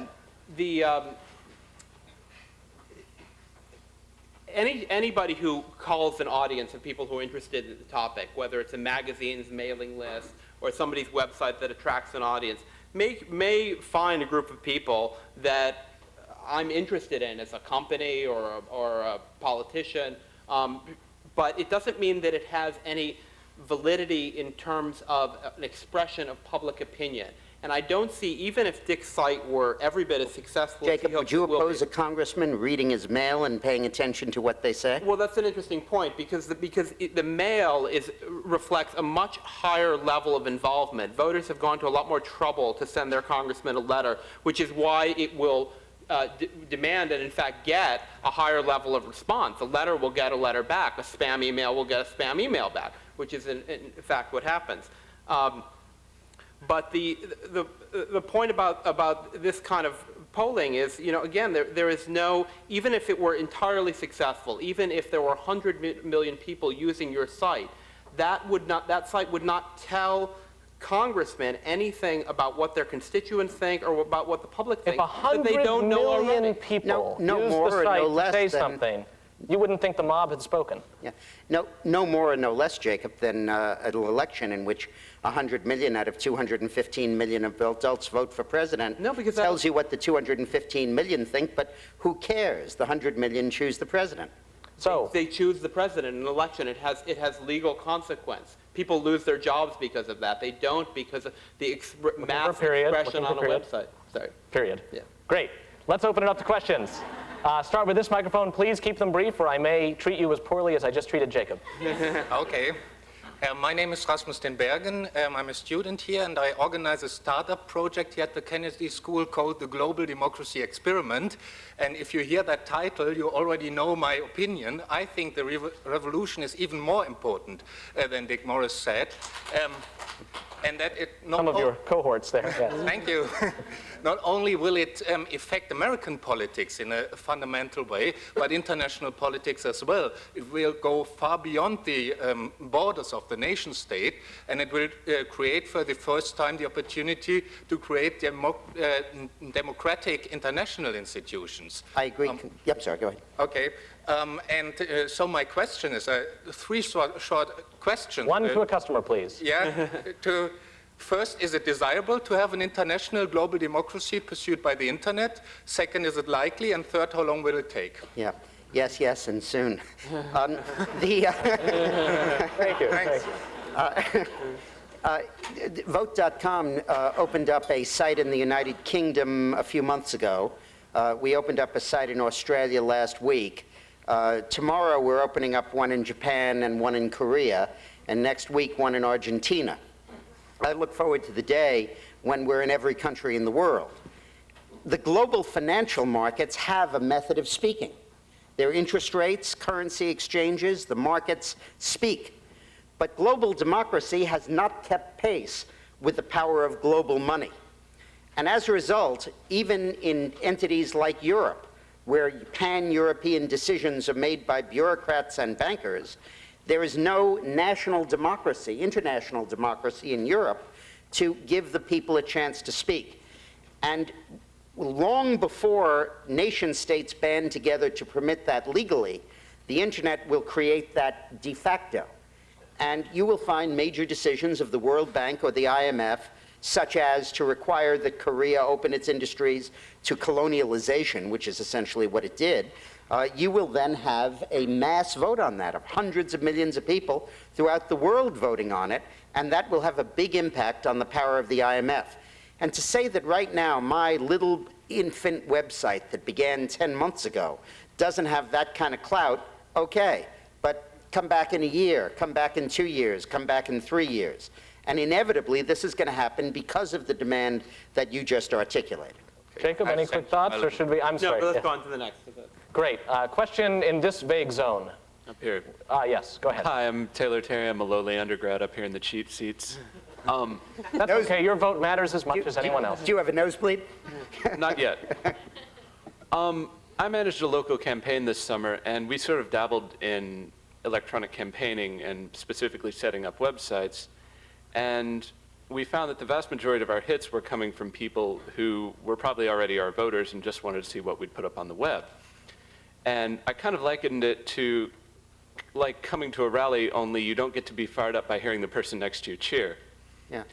Anybody who calls an audience of people who are interested in the topic, whether it's a magazine's mailing list or somebody's website that attracts an audience, may find a group of people that I'm interested in as a company or a politician, but it doesn't mean that it has any validity in terms of an expression of public opinion. And I don't see, even if Dick's site were every bit as successful as he Jacob, hopes would you it will oppose be. a congressman reading his mail and paying attention to what they say? Well, that's an interesting point because the mail reflects a much higher level of involvement. Voters have gone to a lot more trouble to send their congressman a letter, which is why it will demand and in fact get a higher level of response. A letter will get a letter back. A spam email will get a spam email back, which is in fact what happens. But the point about this kind of polling is, again, there is no, even if it were entirely successful, even if there were 100 million people using your site, that site would not tell congressmen anything about what their constituents think or about what the public If thinks 100 that they don't know million already. people No use more the or site no to less say than- something, you wouldn't think the mob had spoken. Yeah. No more and no less, Jacob, than an election in which 100 million out of 215 million of adults vote for president. No, because tells you what the 215 million think, but who cares? The 100 million choose the president. So They choose the president in an election. It has legal consequence. People lose their jobs because of that. They don't because of the mass expression on a website. Sorry. period. Yeah. Great. Let's open it up to questions. Start with this microphone. Please keep them brief, or I may treat you as poorly as I just treated Jacob. Okay. My name is Rasmus den Bergen. I'm a student here, and I organize a startup project here at the Kennedy School called the Global Democracy Experiment. And if you hear that title, you already know my opinion. I think the revolution is even more important than Dick Morris said. And that it not Some of your cohorts there. Yes. Thank you. Not only will it affect American politics in a fundamental way, but international politics as well. It will go far beyond the borders of the nation state, and it will create for the first time the opportunity to create democratic international institutions. I agree. Yep, sorry, go ahead. Okay. So my question is three short questions. One to a customer, please. Yeah. First, is it desirable to have an international global democracy pursued by the internet? Second, is it likely? And third, how long will it take? Yeah. Yes, and soon. Thank you. Thanks. Vote.com opened up a site in the United Kingdom a few months ago. We opened up a site in Australia last week. Tomorrow we're opening up one in Japan and one in Korea, and next week one in Argentina. I look forward to the day when we're in every country in the world. The global financial markets have a method of speaking. Their interest rates, currency exchanges, the markets speak. But global democracy has not kept pace with the power of global money. And as a result, even in entities like Europe, where pan-European decisions are made by bureaucrats and bankers, there is no national democracy, international democracy in Europe to give the people a chance to speak. And long before nation states band together to permit that legally, the internet will create that de facto. And you will find major decisions of the World Bank or the IMF, such as to require that Korea open its industries to colonialization, which is essentially what it did. You will then have a mass vote on that of hundreds of millions of people throughout the world voting on it, and that will have a big impact on the power of the IMF. And to say that right now my little infant website that began 10 months ago doesn't have that kind of clout, okay, but come back in a year, come back in 2 years, come back in 3 years. And inevitably, this is going to happen because of the demand that you just articulated. Jacob, any quick thoughts, or should we? I'm No, sorry. but let's Yeah. go on to the next. Great. Question in this vague zone. Up here. Yes, go ahead. Hi, I'm Taylor Terry. I'm a lowly undergrad up here in the cheap seats. That's okay. Your vote matters as much as anyone else. Do you have a nosebleed? Not yet. I managed a local campaign this summer, and we sort of dabbled in electronic campaigning and specifically setting up websites. And we found that the vast majority of our hits were coming from people who were probably already our voters and just wanted to see what we'd put up on the web. And I kind of likened it to like coming to a rally, only you don't get to be fired up by hearing the person next to you cheer. Yeah.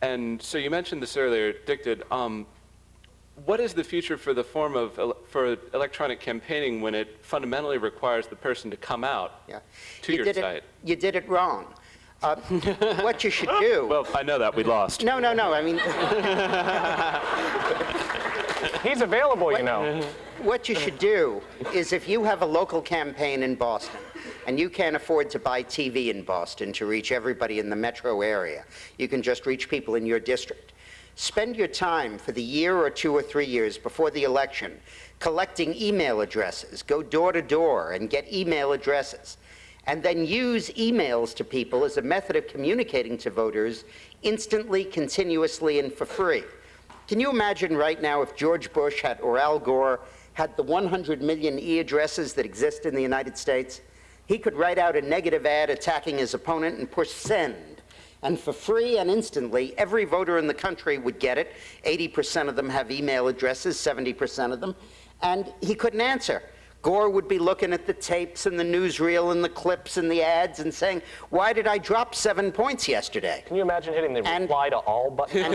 And so you mentioned this earlier, Dick did. What is the future for the form of for electronic campaigning when it fundamentally requires the person to come out Yeah. to your site? You did it wrong. What you should do. Well, I know that. We lost. No. I mean, He's available, you know. what you should do is if you have a local campaign in Boston and you can't afford to buy TV in Boston to reach everybody in the metro area, you can just reach people in your district. Spend your time for the year or 2 or 3 years before the election collecting email addresses. Go door to door and get email addresses. And then use emails to people as a method of communicating to voters instantly, continuously, and for free. Can you imagine right now if George Bush had, or Al Gore had the 100 million e-addresses that exist in the United States? He could write out a negative ad attacking his opponent and push send. And for free and instantly, every voter in the country would get it. 80% of them have email addresses, 70% of them. And he couldn't answer. Gore would be looking at the tapes and the newsreel and the clips and the ads and saying, why did I drop 7 points yesterday? Can you imagine hitting the And- reply to all button?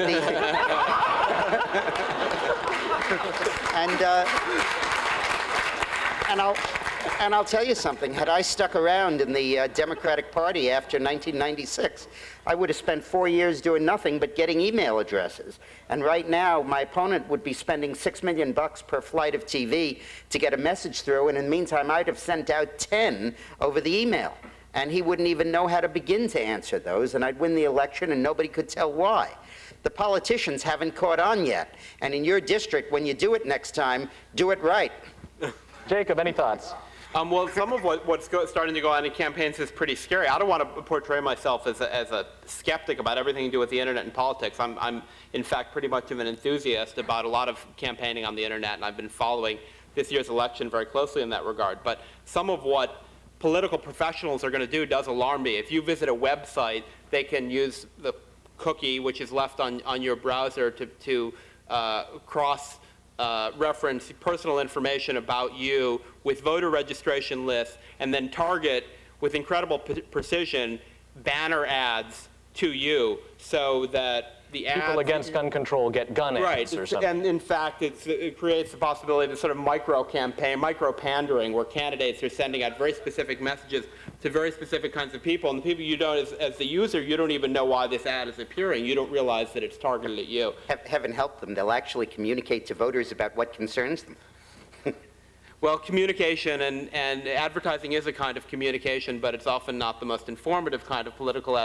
And I'll tell you something. Had I stuck around in the Democratic Party after 1996, I would have spent 4 years doing nothing but getting email addresses. And right now, my opponent would be spending $6 million per flight of TV to get a message through, and in the meantime, I'd have sent out 10 over the email. And he wouldn't even know how to begin to answer those, and I'd win the election, and nobody could tell why. The politicians haven't caught on yet. And in your district, when you do it next time, do it right. Jacob, any thoughts? Well, some of what's starting to go on in campaigns is pretty scary. I don't want to portray myself as a skeptic about everything to do with the internet and politics. I'm, in fact, pretty much of an enthusiast about a lot of campaigning on the internet, and I've been following this year's election very closely in that regard. But some of what political professionals are going to do does alarm me. If you visit a website, they can use the cookie, which is left on your browser, to cross reference personal information about you with voter registration lists, and then target with incredible precision banner ads to you so that the ads... People against gun control get gun ads Right, or something. and in fact, it creates the possibility of sort of micro-campaign, micro-pandering, where candidates are sending out very specific messages to very specific kinds of people, and the people you don't, as the user, you don't even know why this ad is appearing. You don't realize that it's targeted at you. Heaven help them. They'll actually communicate to voters about what concerns them. Well, communication and advertising is a kind of communication, but it's often not the most informative kind of political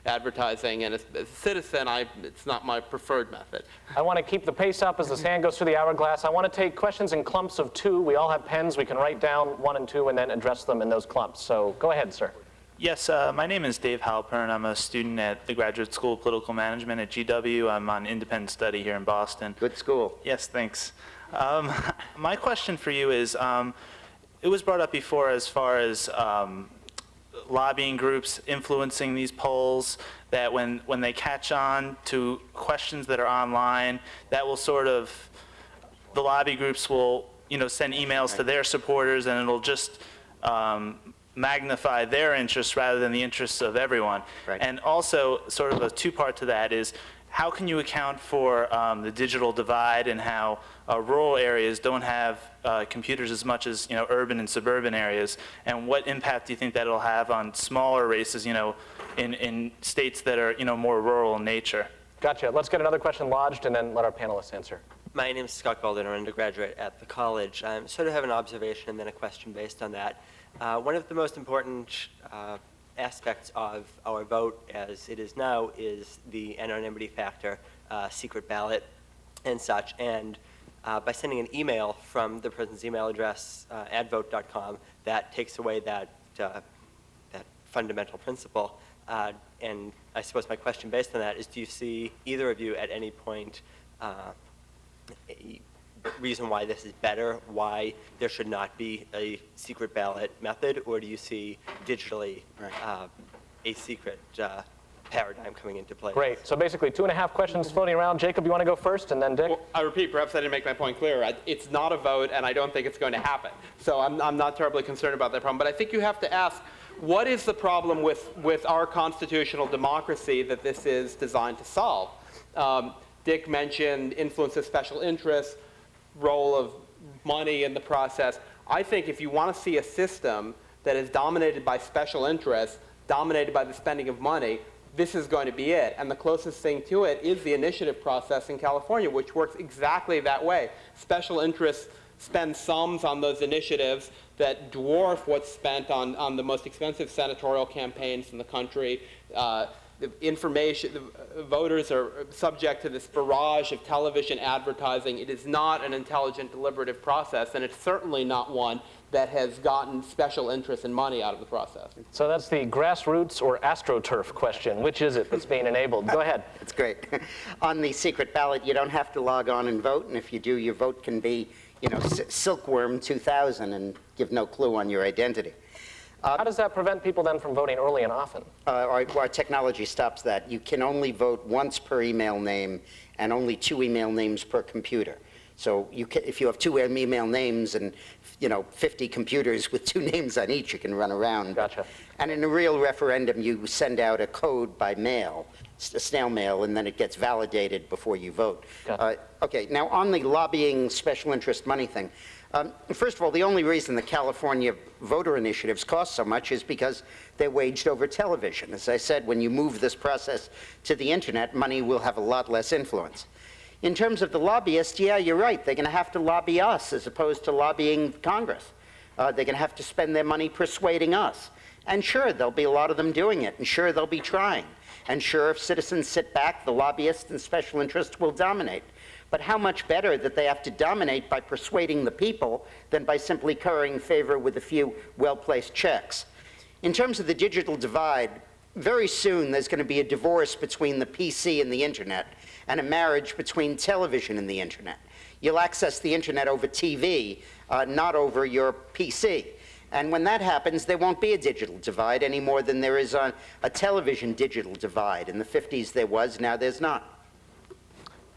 advertising. And as a citizen, it's not my preferred method. I want to keep the pace up as the sand goes through the hourglass. I want to take questions in clumps of 2. We all have pens. We can write down 1 and 2 and then address them in those clumps. So go ahead, sir. Yes, my name is Dave Halpern. I'm a student at the Graduate School of Political Management at GW. I'm on independent study here in Boston. Good school. Yes, thanks. My question for you is, it was brought up before as far as lobbying groups influencing these polls, that when they catch on to questions that are online, that will sort of, the lobby groups will, send emails to their supporters, and it'll just magnify their interests rather than the interests of everyone. Right. And also, sort of a two-part to that is, how can you account for the digital divide and how rural areas don't have computers as much as urban and suburban areas, and what impact do you think that'll have on smaller races, in states that are more rural in nature? Gotcha. Let's get another question lodged and then let our panelists answer. My name is Scott Golden, I'm an undergraduate at the college. I sort of have an observation and then a question based on that. One of the most important aspects of our vote as it is now is the anonymity factor, secret ballot and such. And by sending an email from the person's email address, advote.com, that takes away that fundamental principle. And I suppose my question based on that is, do you see either of you at any point a reason why this is better, why there should not be a secret ballot method, or do you see digitally a secret paradigm coming into play? Great. So basically 2.5 questions floating around. Jacob, you want to go first, and then Dick? Well, I repeat, perhaps I didn't make my point clear. It's not a vote, and I don't think it's going to happen. So I'm not terribly concerned about that problem. But I think you have to ask, what is the problem with our constitutional democracy that this is designed to solve? Dick mentioned influence of special interests, role of money in the process. I think if you want to see a system that is dominated by special interests, dominated by the spending of money, this is going to be it. And the closest thing to it is the initiative process in California, which works exactly that way. Special interests spend sums on those initiatives that dwarf what's spent on the most expensive senatorial campaigns in the country. The voters are subject to this barrage of television advertising. It is not an intelligent, deliberative process, and it's certainly not one that has gotten special interest and money out of the process. So that's the grassroots or AstroTurf question. Which is it that's being enabled? Go ahead. That's great. On the secret ballot, you don't have to log on and vote, and if you do, your vote can be, Silkworm 2000 and give no clue on your identity. How does that prevent people then from voting early and often? Our technology stops that. You can only vote once per email name and only 2 email names per computer. So if you have 2 email names and 50 computers with 2 names on each, you can run around. Gotcha. And in a real referendum, you send out a code by mail, a snail mail, and then it gets validated before you vote. Gotcha. Okay, now on the lobbying special interest money thing, first of all, the only reason the California voter initiatives cost so much is because they're waged over television. As I said, when you move this process to the internet, money will have a lot less influence. In terms of the lobbyists, yeah, you're right. They're going to have to lobby us as opposed to lobbying Congress. They're going to have to spend their money persuading us. And sure, there'll be a lot of them doing it. And sure, they'll be trying. And sure, if citizens sit back, the lobbyists and special interests will dominate. But how much better that they have to dominate by persuading the people than by simply currying favor with a few well-placed checks. In terms of the digital divide, very soon there's going to be a divorce between the PC and the internet, and a marriage between television and the internet. You'll access the internet over TV, not over your PC. And when that happens, there won't be a digital divide any more than there is a television digital divide. In the 50s there was, now there's not.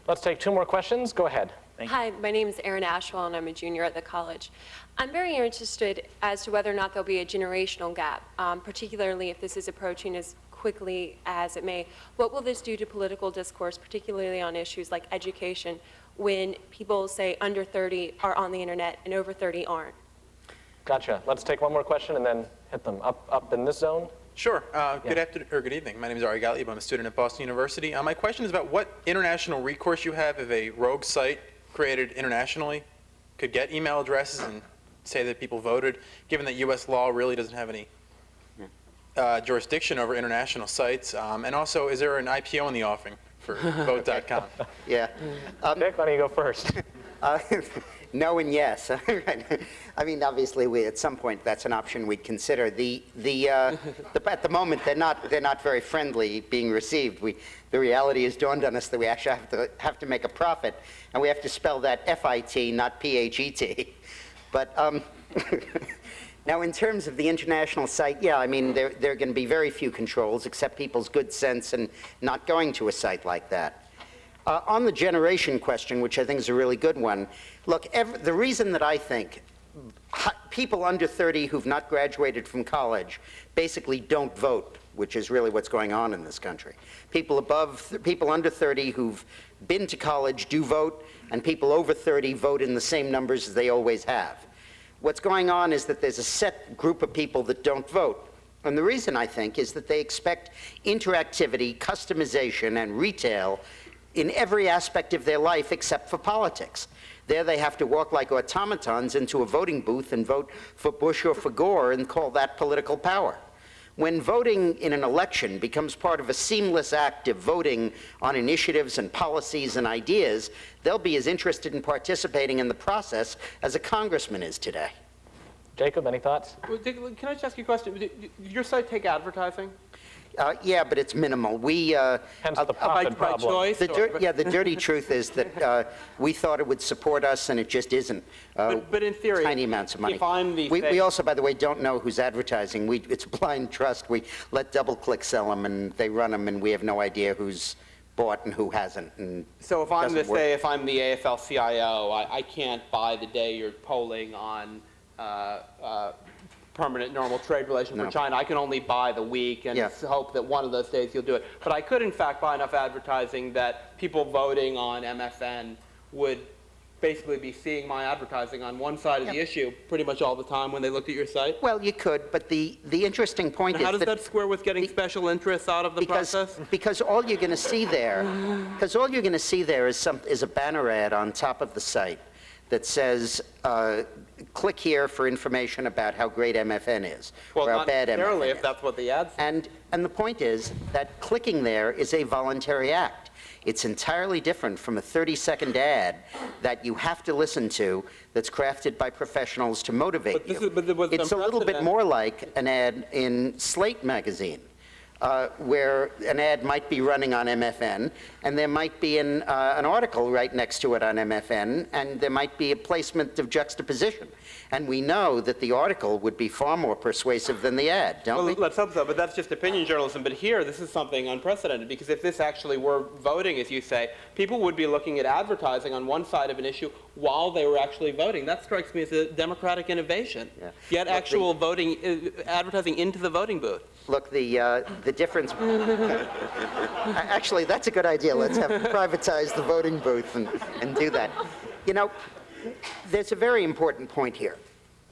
Let's take 2 more questions. Go ahead. Hi, my name is Erin Ashwell, and I'm a junior at the college. I'm very interested as to whether or not there'll be a generational gap, particularly if this is approaching as quickly as it may. What will this do to political discourse, particularly on issues like education, when people say under 30 are on the internet and over 30 aren't? Gotcha. Let's take 1 more question and then hit them. Up in this zone. Sure. Good afternoon, or good evening. My name is Ari Gottlieb. I'm a student at Boston University. My question is about what international recourse you have if a rogue site created internationally could get email addresses and say that people voted, given that U.S. law really doesn't have any jurisdiction over international sites. And also, is there an IPO in the offing for vote.com? Yeah. Dick, why don't you go first? No and yes. I mean, obviously, at some point, that's an option we'd consider. At the moment, they're not very friendly being received. The reality has dawned on us that we actually have to make a profit, and we have to spell that F-I-T, not P-H-E-T. But now, in terms of the international site, yeah, I mean, there are going to be very few controls, except people's good sense and not going to a site like that. On the generation question, which I think is a really good one, look, the reason that I think people under 30 who've not graduated from college basically don't vote, which is really what's going on in this country. People under 30 who've been to college do vote, and people over 30 vote in the same numbers as they always have. What's going on is that there's a set group of people that don't vote. And the reason, I think, is that they expect interactivity, customization, and retail in every aspect of their life except for politics. There they have to walk like automatons into a voting booth and vote for Bush or for Gore and call that political power. When voting in an election becomes part of a seamless act of voting on initiatives and policies and ideas, they'll be as interested in participating in the process as a congressman is today. Jacob, any thoughts? Well, Dick, can I just ask you a question? Did your site take advertising? Yeah, but it's minimal. Hence the profit By problem. choice? The dirty truth is that we thought it would support us, and it just isn't. But in theory, tiny amounts of money. if I'm the We also, by the way, don't know who's advertising. It's a blind trust. We let DoubleClick sell them, and they run them, and we have no idea who's bought and who hasn't. And So if I'm doesn't work. if I'm the AFL-CIO, I can't buy the day you're polling on permanent normal trade relation No. for China. I can only buy the week and Yeah. hope that one of those days you'll do it. But I could, in fact, buy enough advertising that people voting on MFN would basically be seeing my advertising on one side of the issue pretty much all the time when they looked at your site. Well, you could, but the interesting point Now, is how does that square with getting special interests out of the process? because all you're going to see there, is a banner ad on top of the site that says, click here for information about how great MFN is, Well, or how not bad necessarily MFN if is. that's what the ad says. And the point is that clicking there is a voluntary act. It's entirely different from a 30-second ad that you have to listen to that's crafted by professionals to motivate you. But there was It's a some little bit precedent. more like an ad in Slate magazine, where an ad might be running on MFN, and there might be an article right next to it on MFN, and there might be a placement of juxtaposition. And we know that the article would be far more persuasive than the ad, don't Well, we? let's hope so, but that's just opinion journalism. But here, this is something unprecedented, because if this actually were voting, as you say, people would be looking at advertising on one side of an issue while they were actually voting. That strikes me as a democratic innovation. Yeah. Get Look, actual voting, advertising into the voting booth. Look, the difference. Actually, that's a good idea. Let's have privatize the voting booth and do that. You know, there's a very important point here.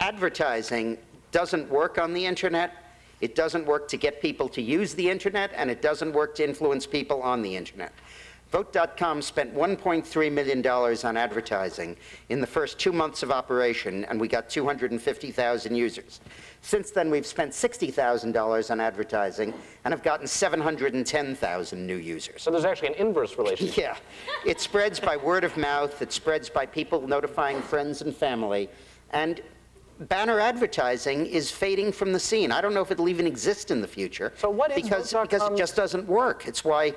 Advertising doesn't work on the internet. It doesn't work to get people to use the internet, and it doesn't work to influence people on the internet. Vote.com spent $1.3 million on advertising in the first 2 months of operation, and we got 250,000 users. Since then, we've spent $60,000 on advertising and have gotten 710,000 new users. So there's actually an inverse relationship. Yeah. It spreads by word of mouth. It spreads by people notifying friends and family. And banner advertising is fading from the scene. I don't know if it'll even exist in the future. So what is because it just doesn't work. It's why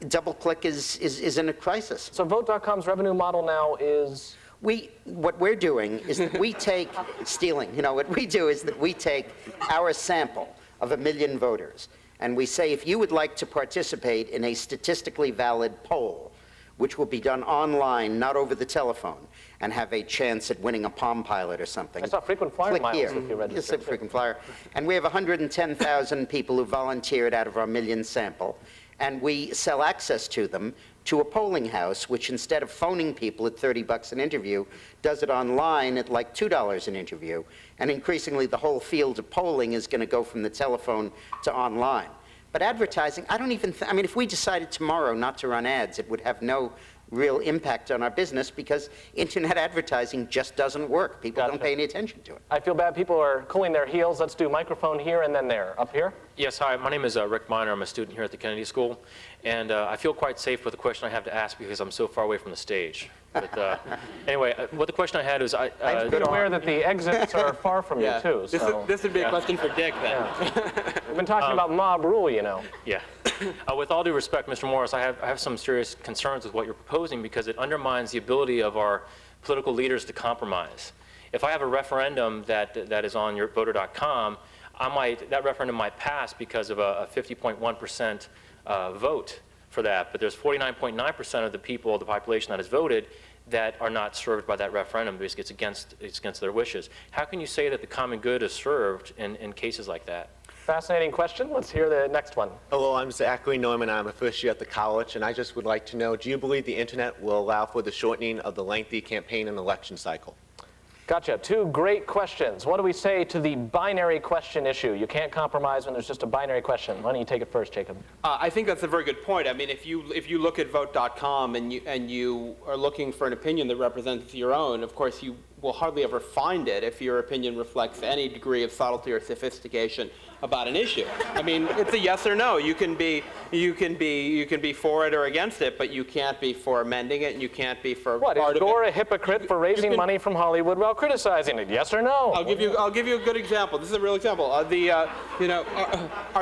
DoubleClick is in a crisis. So Vote.com's revenue model now is? What we're doing is that we take, stealing, what we do is that we take our sample of 1 million voters, and we say, if you would like to participate in a statistically valid poll, which will be done online, not over the telephone, and have a chance at winning a Palm Pilot or something. I saw frequent flyer Click miles here. if you register. Yes, a frequent flyer. And we have 110,000 people who volunteered out of our 1 million sample, and we sell access to them to a polling house, which instead of phoning people at $30 an interview, does it online at like $2 an interview. And increasingly, the whole field of polling is going to go from the telephone to online. But advertising, I don't even I mean, if we decided tomorrow not to run ads, it would have no real impact on our business because internet advertising just doesn't work. People don't pay any attention to it. I feel bad. People are cooling their heels. Let's do microphone here and then there. Up here? Yes, hi. My name is Rick Miner. I'm a student here at the Kennedy School. And I feel quite safe with the question I have to ask because I'm so far away from the stage. But anyway, what the question I had is I'm good aware that the exits are far from you, too. So. This would be a question for Dick, then. We've been talking about mob rule, Yeah. With all due respect, Mr. Morris, I have some serious concerns with what you're proposing because it undermines the ability of our political leaders to compromise. If I have a referendum that is on your voter.com, that referendum might pass because of a 50.1% vote for that, but there's 49.9% of the people, the population that has voted, that are not served by that referendum because it's against their wishes. How can you say that the common good is served in cases like that? Fascinating question. Let's hear the next one. Hello, I'm Zachary Neumann. I'm a first year at the college, and I just would like to know, do you believe the internet will allow for the shortening of the lengthy campaign and election cycle? Gotcha. Two great questions. What do we say to the binary question issue? You can't compromise when there's just a binary question. Why don't you take it first, Jacob? I think that's a very good point. I mean, if you look at vote.com and you are looking for an opinion that represents your own, of course you will hardly ever find it if your opinion reflects any degree of subtlety or sophistication about an issue. I mean, it's a yes or no. You can be for it or against it, but you can't be for amending it, and you can't be for What, part is of Gore it. a hypocrite for raising money from Hollywood while criticizing it? Yes or no? I'll give you a good example. This is a real example. Are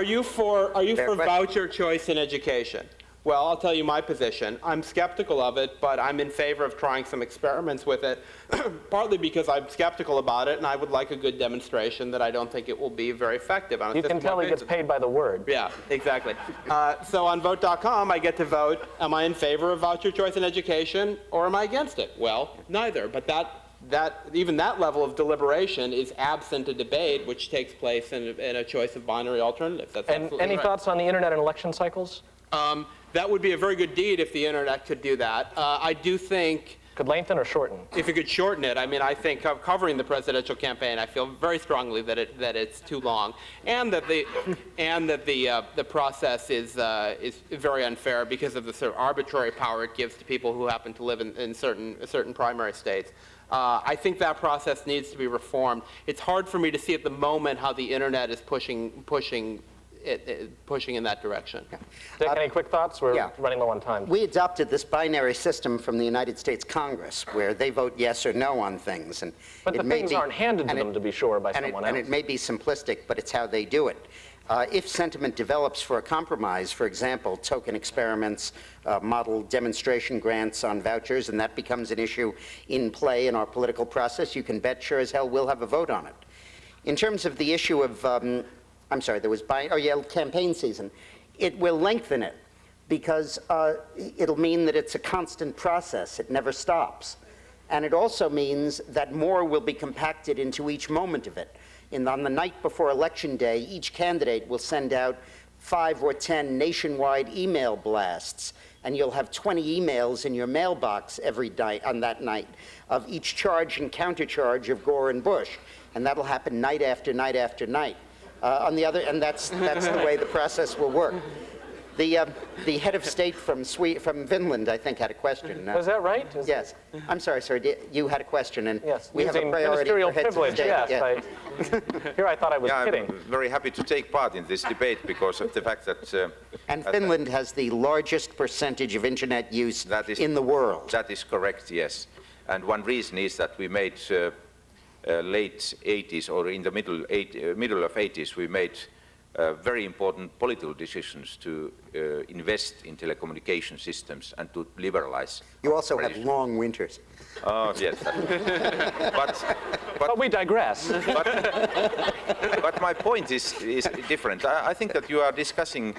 you for voucher choice in education? Well, I'll tell you my position. I'm skeptical of it, but I'm in favor of trying some experiments with it, partly because I'm skeptical about it, and I would like a good demonstration that I don't think it will be very effective on a You can tell he gets paid by the word. Yeah, exactly. So on vote.com, I get to vote, am I in favor of voucher choice in education, or am I against it? Well, neither, but even that level of deliberation is absent a debate, which takes place in a choice of binary alternatives. That's And absolutely any right. thoughts on the internet and election cycles? That would be a very good deed if the internet could do that. I do think, Could lengthen or shorten? if it could shorten it, I mean, I think covering the presidential campaign, I feel very strongly that it's too long, and that the process is very unfair because of the sort of arbitrary power it gives to people who happen to live in certain primary states. I think that process needs to be reformed. It's hard for me to see at the moment how the internet is pushing in that direction. Dick, any quick thoughts? We're yeah. running low on time. We adopted this binary system from the United States Congress, where they vote yes or no on things. And But the things aren't handed to them, to be sure, by someone else. And it may be simplistic, but it's how they do it. If sentiment develops for a compromise, for example, token experiments, model demonstration grants on vouchers, and that becomes an issue in play in our political process, you can bet sure as hell we'll have a vote on it. In terms of the issue of I'm sorry, there was campaign season. It will lengthen it because it'll mean that it's a constant process. It never stops. And it also means that more will be compacted into each moment of it. On the night before Election Day, each candidate will send out 5 or 10 nationwide email blasts, and you'll have 20 emails in your mailbox every night on that night of each charge and countercharge of Gore and Bush. And that'll happen night after night after night. And that's the way the process will work. The head of state from Finland, I think, had a question. Was that right? Yes. I'm sorry, sir. You had a question, and Yes. we have a Using priority for ministerial heads of privilege, state. yes. Yeah. Here I thought I was Yeah, kidding. I'm very happy to take part in this debate because of the fact that... And Finland has the largest percentage of internet use in the world. That is correct, yes. And one reason is that we made late 80s or in the middle of 80s, we made very important political decisions to invest in telecommunication systems and to liberalize. You also have long winters. Oh, yes. But we digress. But my point is different. I think that you are discussing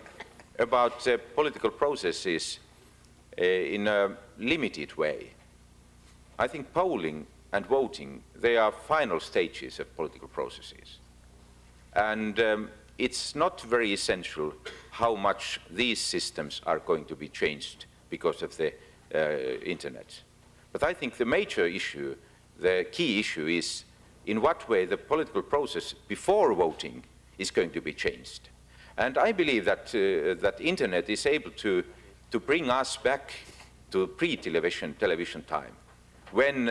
about political processes in a limited way. I think polling and voting, they are final stages of political processes. And it's not very essential how much these systems are going to be changed because of the internet. But I think the major issue, the key issue is in what way the political process before voting is going to be changed. And I believe that that internet is able to bring us back to pre-television time, when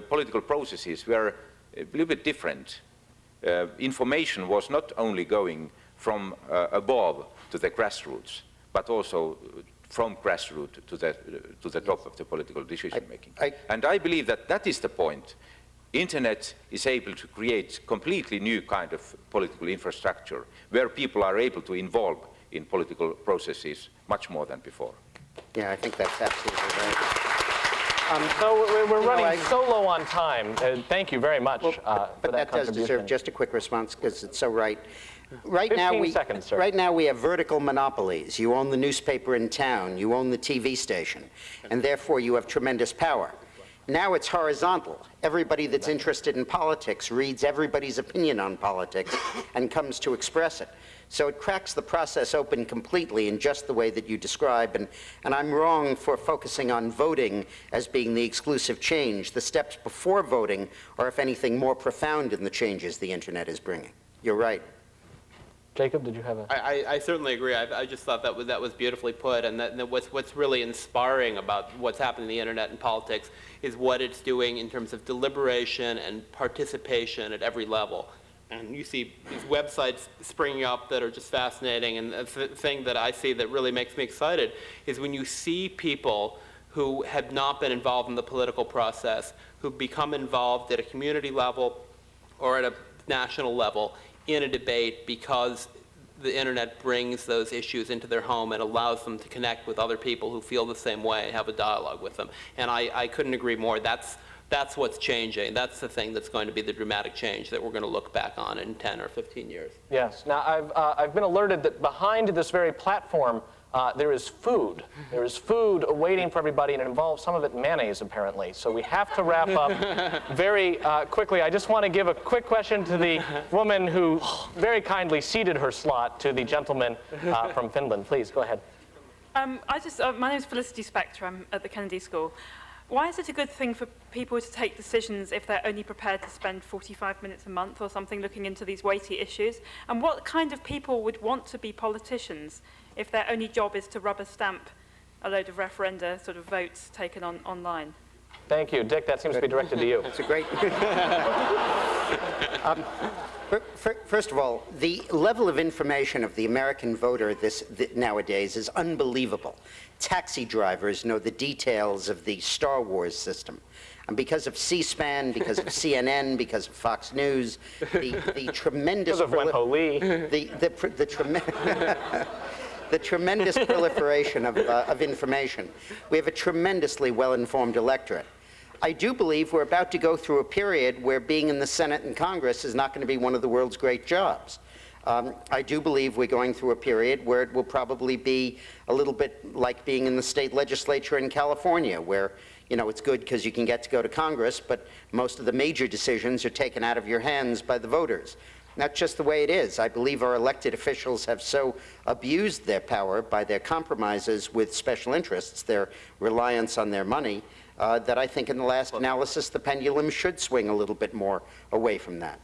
political processes were a little bit different. Information was not only going from above to the grassroots, but also from grassroots to the top of the political decision making. And I believe that that is the point. Internet is able to create completely new kind of political infrastructure where people are able to involve in political processes much more than before. Yeah, I think that's absolutely right. So we're running so low on time. Thank you very much for But that does contribution. deserve just a quick response because it's so right. Right 15 seconds, sir. Right now we have vertical monopolies. You own the newspaper in town, you own the TV station, and therefore you have tremendous power. Now it's horizontal. Everybody that's interested in politics reads everybody's opinion on politics and comes to express it. So it cracks the process open completely in just the way that you describe, and I'm wrong for focusing on voting as being the exclusive change. The steps before voting are, if anything, more profound in the changes the internet is bringing. You're right. Jacob, did you have a? I certainly agree. I just thought that was beautifully put, and that what's really inspiring about what's happening in the internet and politics is what it's doing in terms of deliberation and participation at every level. And you see these websites springing up that are just fascinating, and the thing that I see that really makes me excited is when you see people who have not been involved in the political process, who become involved at a community level or at a national level in a debate because the internet brings those issues into their home and allows them to connect with other people who feel the same way and have a dialogue with them. And I couldn't agree more. That's what's changing. That's the thing that's going to be the dramatic change that we're going to look back on in 10 or 15 years. Yes. Now, I've been alerted that behind this very platform, there is food. There is food awaiting for everybody, and it involves some of it mayonnaise, apparently. So we have to wrap up very quickly. I just want to give a quick question to the woman who very kindly ceded her slot to the gentleman from Finland. Please, go ahead. My name is Felicity Spector. I'm at the Kennedy School. Why is it a good thing for people to take decisions if they're only prepared to spend 45 minutes a month or something looking into these weighty issues? And what kind of people would want to be politicians if their only job is to rubber stamp a load of referenda sort of votes taken online? Thank you. Dick, that seems to be directed to you. That's a great... First of all, the level of information of the American voter nowadays is unbelievable. Taxi drivers know the details of the Star Wars system. And because of C-SPAN, because of CNN, because of Fox News, the tremendous... Because of Wen-Ho Lee. The tremendous proliferation of information. We have a tremendously well-informed electorate. I do believe we're about to go through a period where being in the Senate and Congress is not going to be one of the world's great jobs. I do believe we're going through a period where it will probably be a little bit like being in the state legislature in California, where, you know, it's good because you can get to go to Congress, but most of the major decisions are taken out of your hands by the voters. That's just the way it is. I believe our elected officials have so abused their power by their compromises with special interests, their reliance on their money, that I think in the last analysis, the pendulum should swing a little bit more away from that.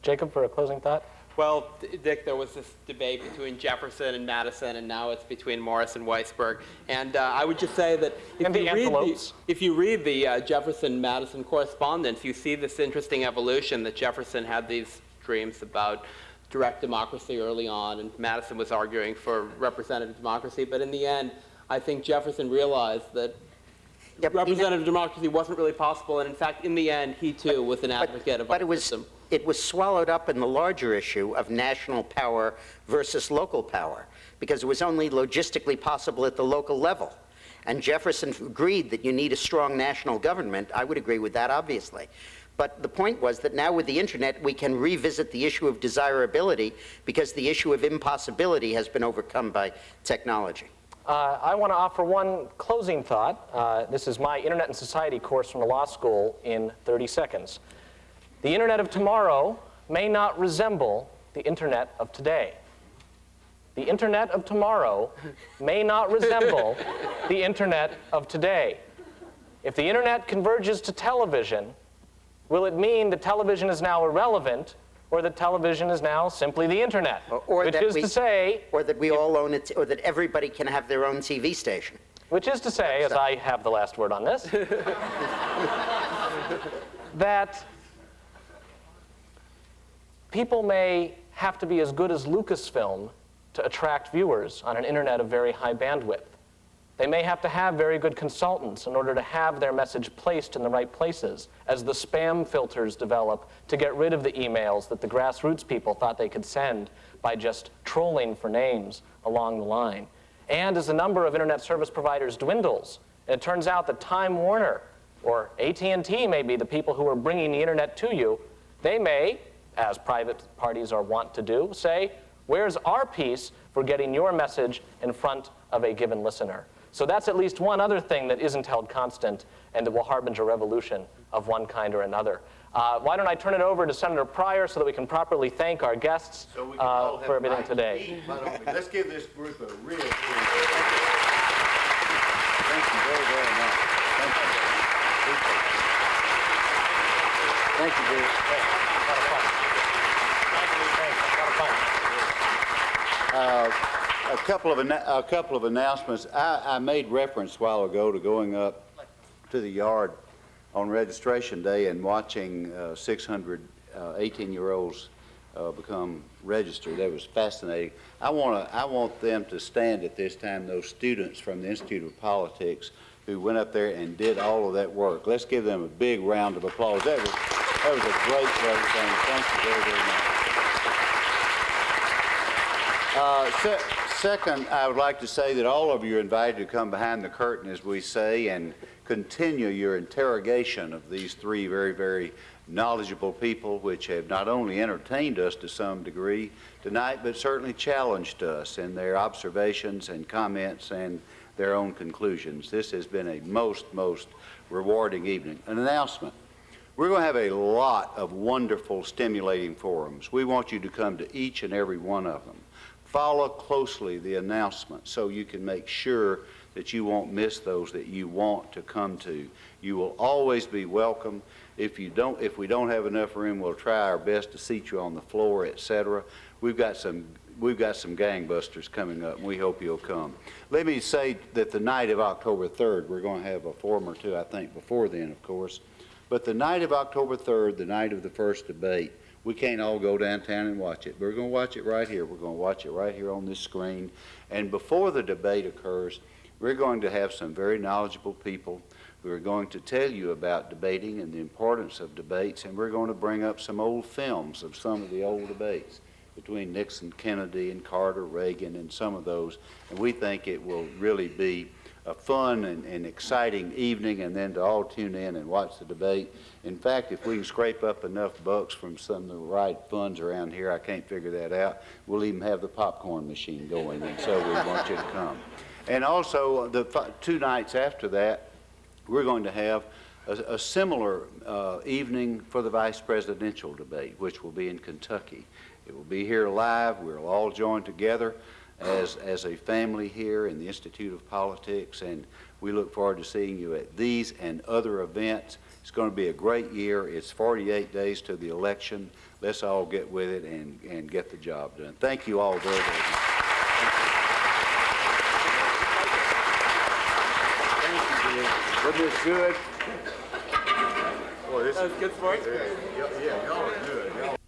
Jacob, for a closing thought? Well, Dick, there was this debate between Jefferson and Madison, and now it's between Morris and Weisberg. And I would just say that if you read the Jefferson-Madison correspondence, you see this interesting evolution that Jefferson had these dreams about direct democracy early on, and Madison was arguing for representative democracy. But in the end, I think Jefferson realized that representative democracy wasn't really possible, and in fact, in the end, he too was an advocate of our system. It was swallowed up in the larger issue of national power versus local power, because it was only logistically possible at the local level. And Jefferson agreed that you need a strong national government. I would agree with that, obviously. But the point was that now with the internet, we can revisit the issue of desirability because the issue of impossibility has been overcome by technology. I want to offer one closing thought. This is my Internet and Society course from the law school in 30 seconds. The Internet of tomorrow may not resemble the Internet of today. The Internet of tomorrow may not resemble the Internet of today. If the Internet converges to television, will it mean that television is now irrelevant, or that television is now simply the Internet? Or that we all own it, or that everybody can have their own TV station. Which is to say, as I have the last word on this, that people may have to be as good as Lucasfilm to attract viewers on an internet of very high bandwidth. They may have to have very good consultants in order to have their message placed in the right places as the spam filters develop to get rid of the emails that the grassroots people thought they could send by just trolling for names along the line. And as the number of internet service providers dwindles, and it turns out that Time Warner or AT&T may be the people who are bringing the internet to you, they may, as private parties are wont to do, say, where's our piece for getting your message in front of a given listener? So that's at least one other thing that isn't held constant and that will harbinge a revolution of one kind or another. Why don't I turn it over to Senator Pryor so that we can properly thank our guests for everything today. Let's give this group a real Thank you very, very much. Thank you, Bruce. A lot of fun. Thanks. A lot of fun. A couple of announcements. I made reference a while ago to going up to the yard on registration day and watching 600 18-year-olds become registered. That was fascinating. I want them to stand at this time, those students from the Institute of Politics who went up there and did all of that work. Let's give them a big round of applause. That was a great thing. Thank you very, very much. Second, I would like to say that all of you are invited to come behind the curtain, as we say, and continue your interrogation of these three very, very knowledgeable people which have not only entertained us to some degree tonight, but certainly challenged us in their observations and comments and their own conclusions. This has been a most rewarding evening. An announcement. We're going to have a lot of wonderful, stimulating forums. We want you to come to each and every one of them. Follow closely the announcement so you can make sure that you won't miss those that you want to come to. You will always be welcome. If we don't have enough room, we'll try our best to seat you on the floor, etc. We've got some gangbusters coming up, and we hope you'll come. Let me say that the night of October 3rd, we're going to have a forum or two, I think, before then, of course. But the night of October 3rd, the night of the first debate, we can't all go downtown and watch it. We're going to watch it right here. We're going to watch it right here on this screen. And before the debate occurs, we're going to have some very knowledgeable people who are going to tell you about debating and the importance of debates, and we're going to bring up some old films of some of the old debates between Nixon, Kennedy, and Carter, Reagan, and some of those. And we think it will really be a fun and exciting evening, and then to all tune in and watch the debate. In fact, if we can scrape up enough bucks from some of the right funds around here, I can't figure that out, we'll even have the popcorn machine going, and so we want you to come. And also, the 2 nights after that, we're going to have a similar evening for the vice presidential debate, which will be in Kentucky. It will be here live. We'll all join together as a family here in the Institute of Politics, and we look forward to seeing you at these and other events. It's going to be a great year. It's 48 days to the election. Let's all get with it and get the job done. Thank you all very, very much. Wasn't this good? Boy, this is good sports. Yeah, y'all are good.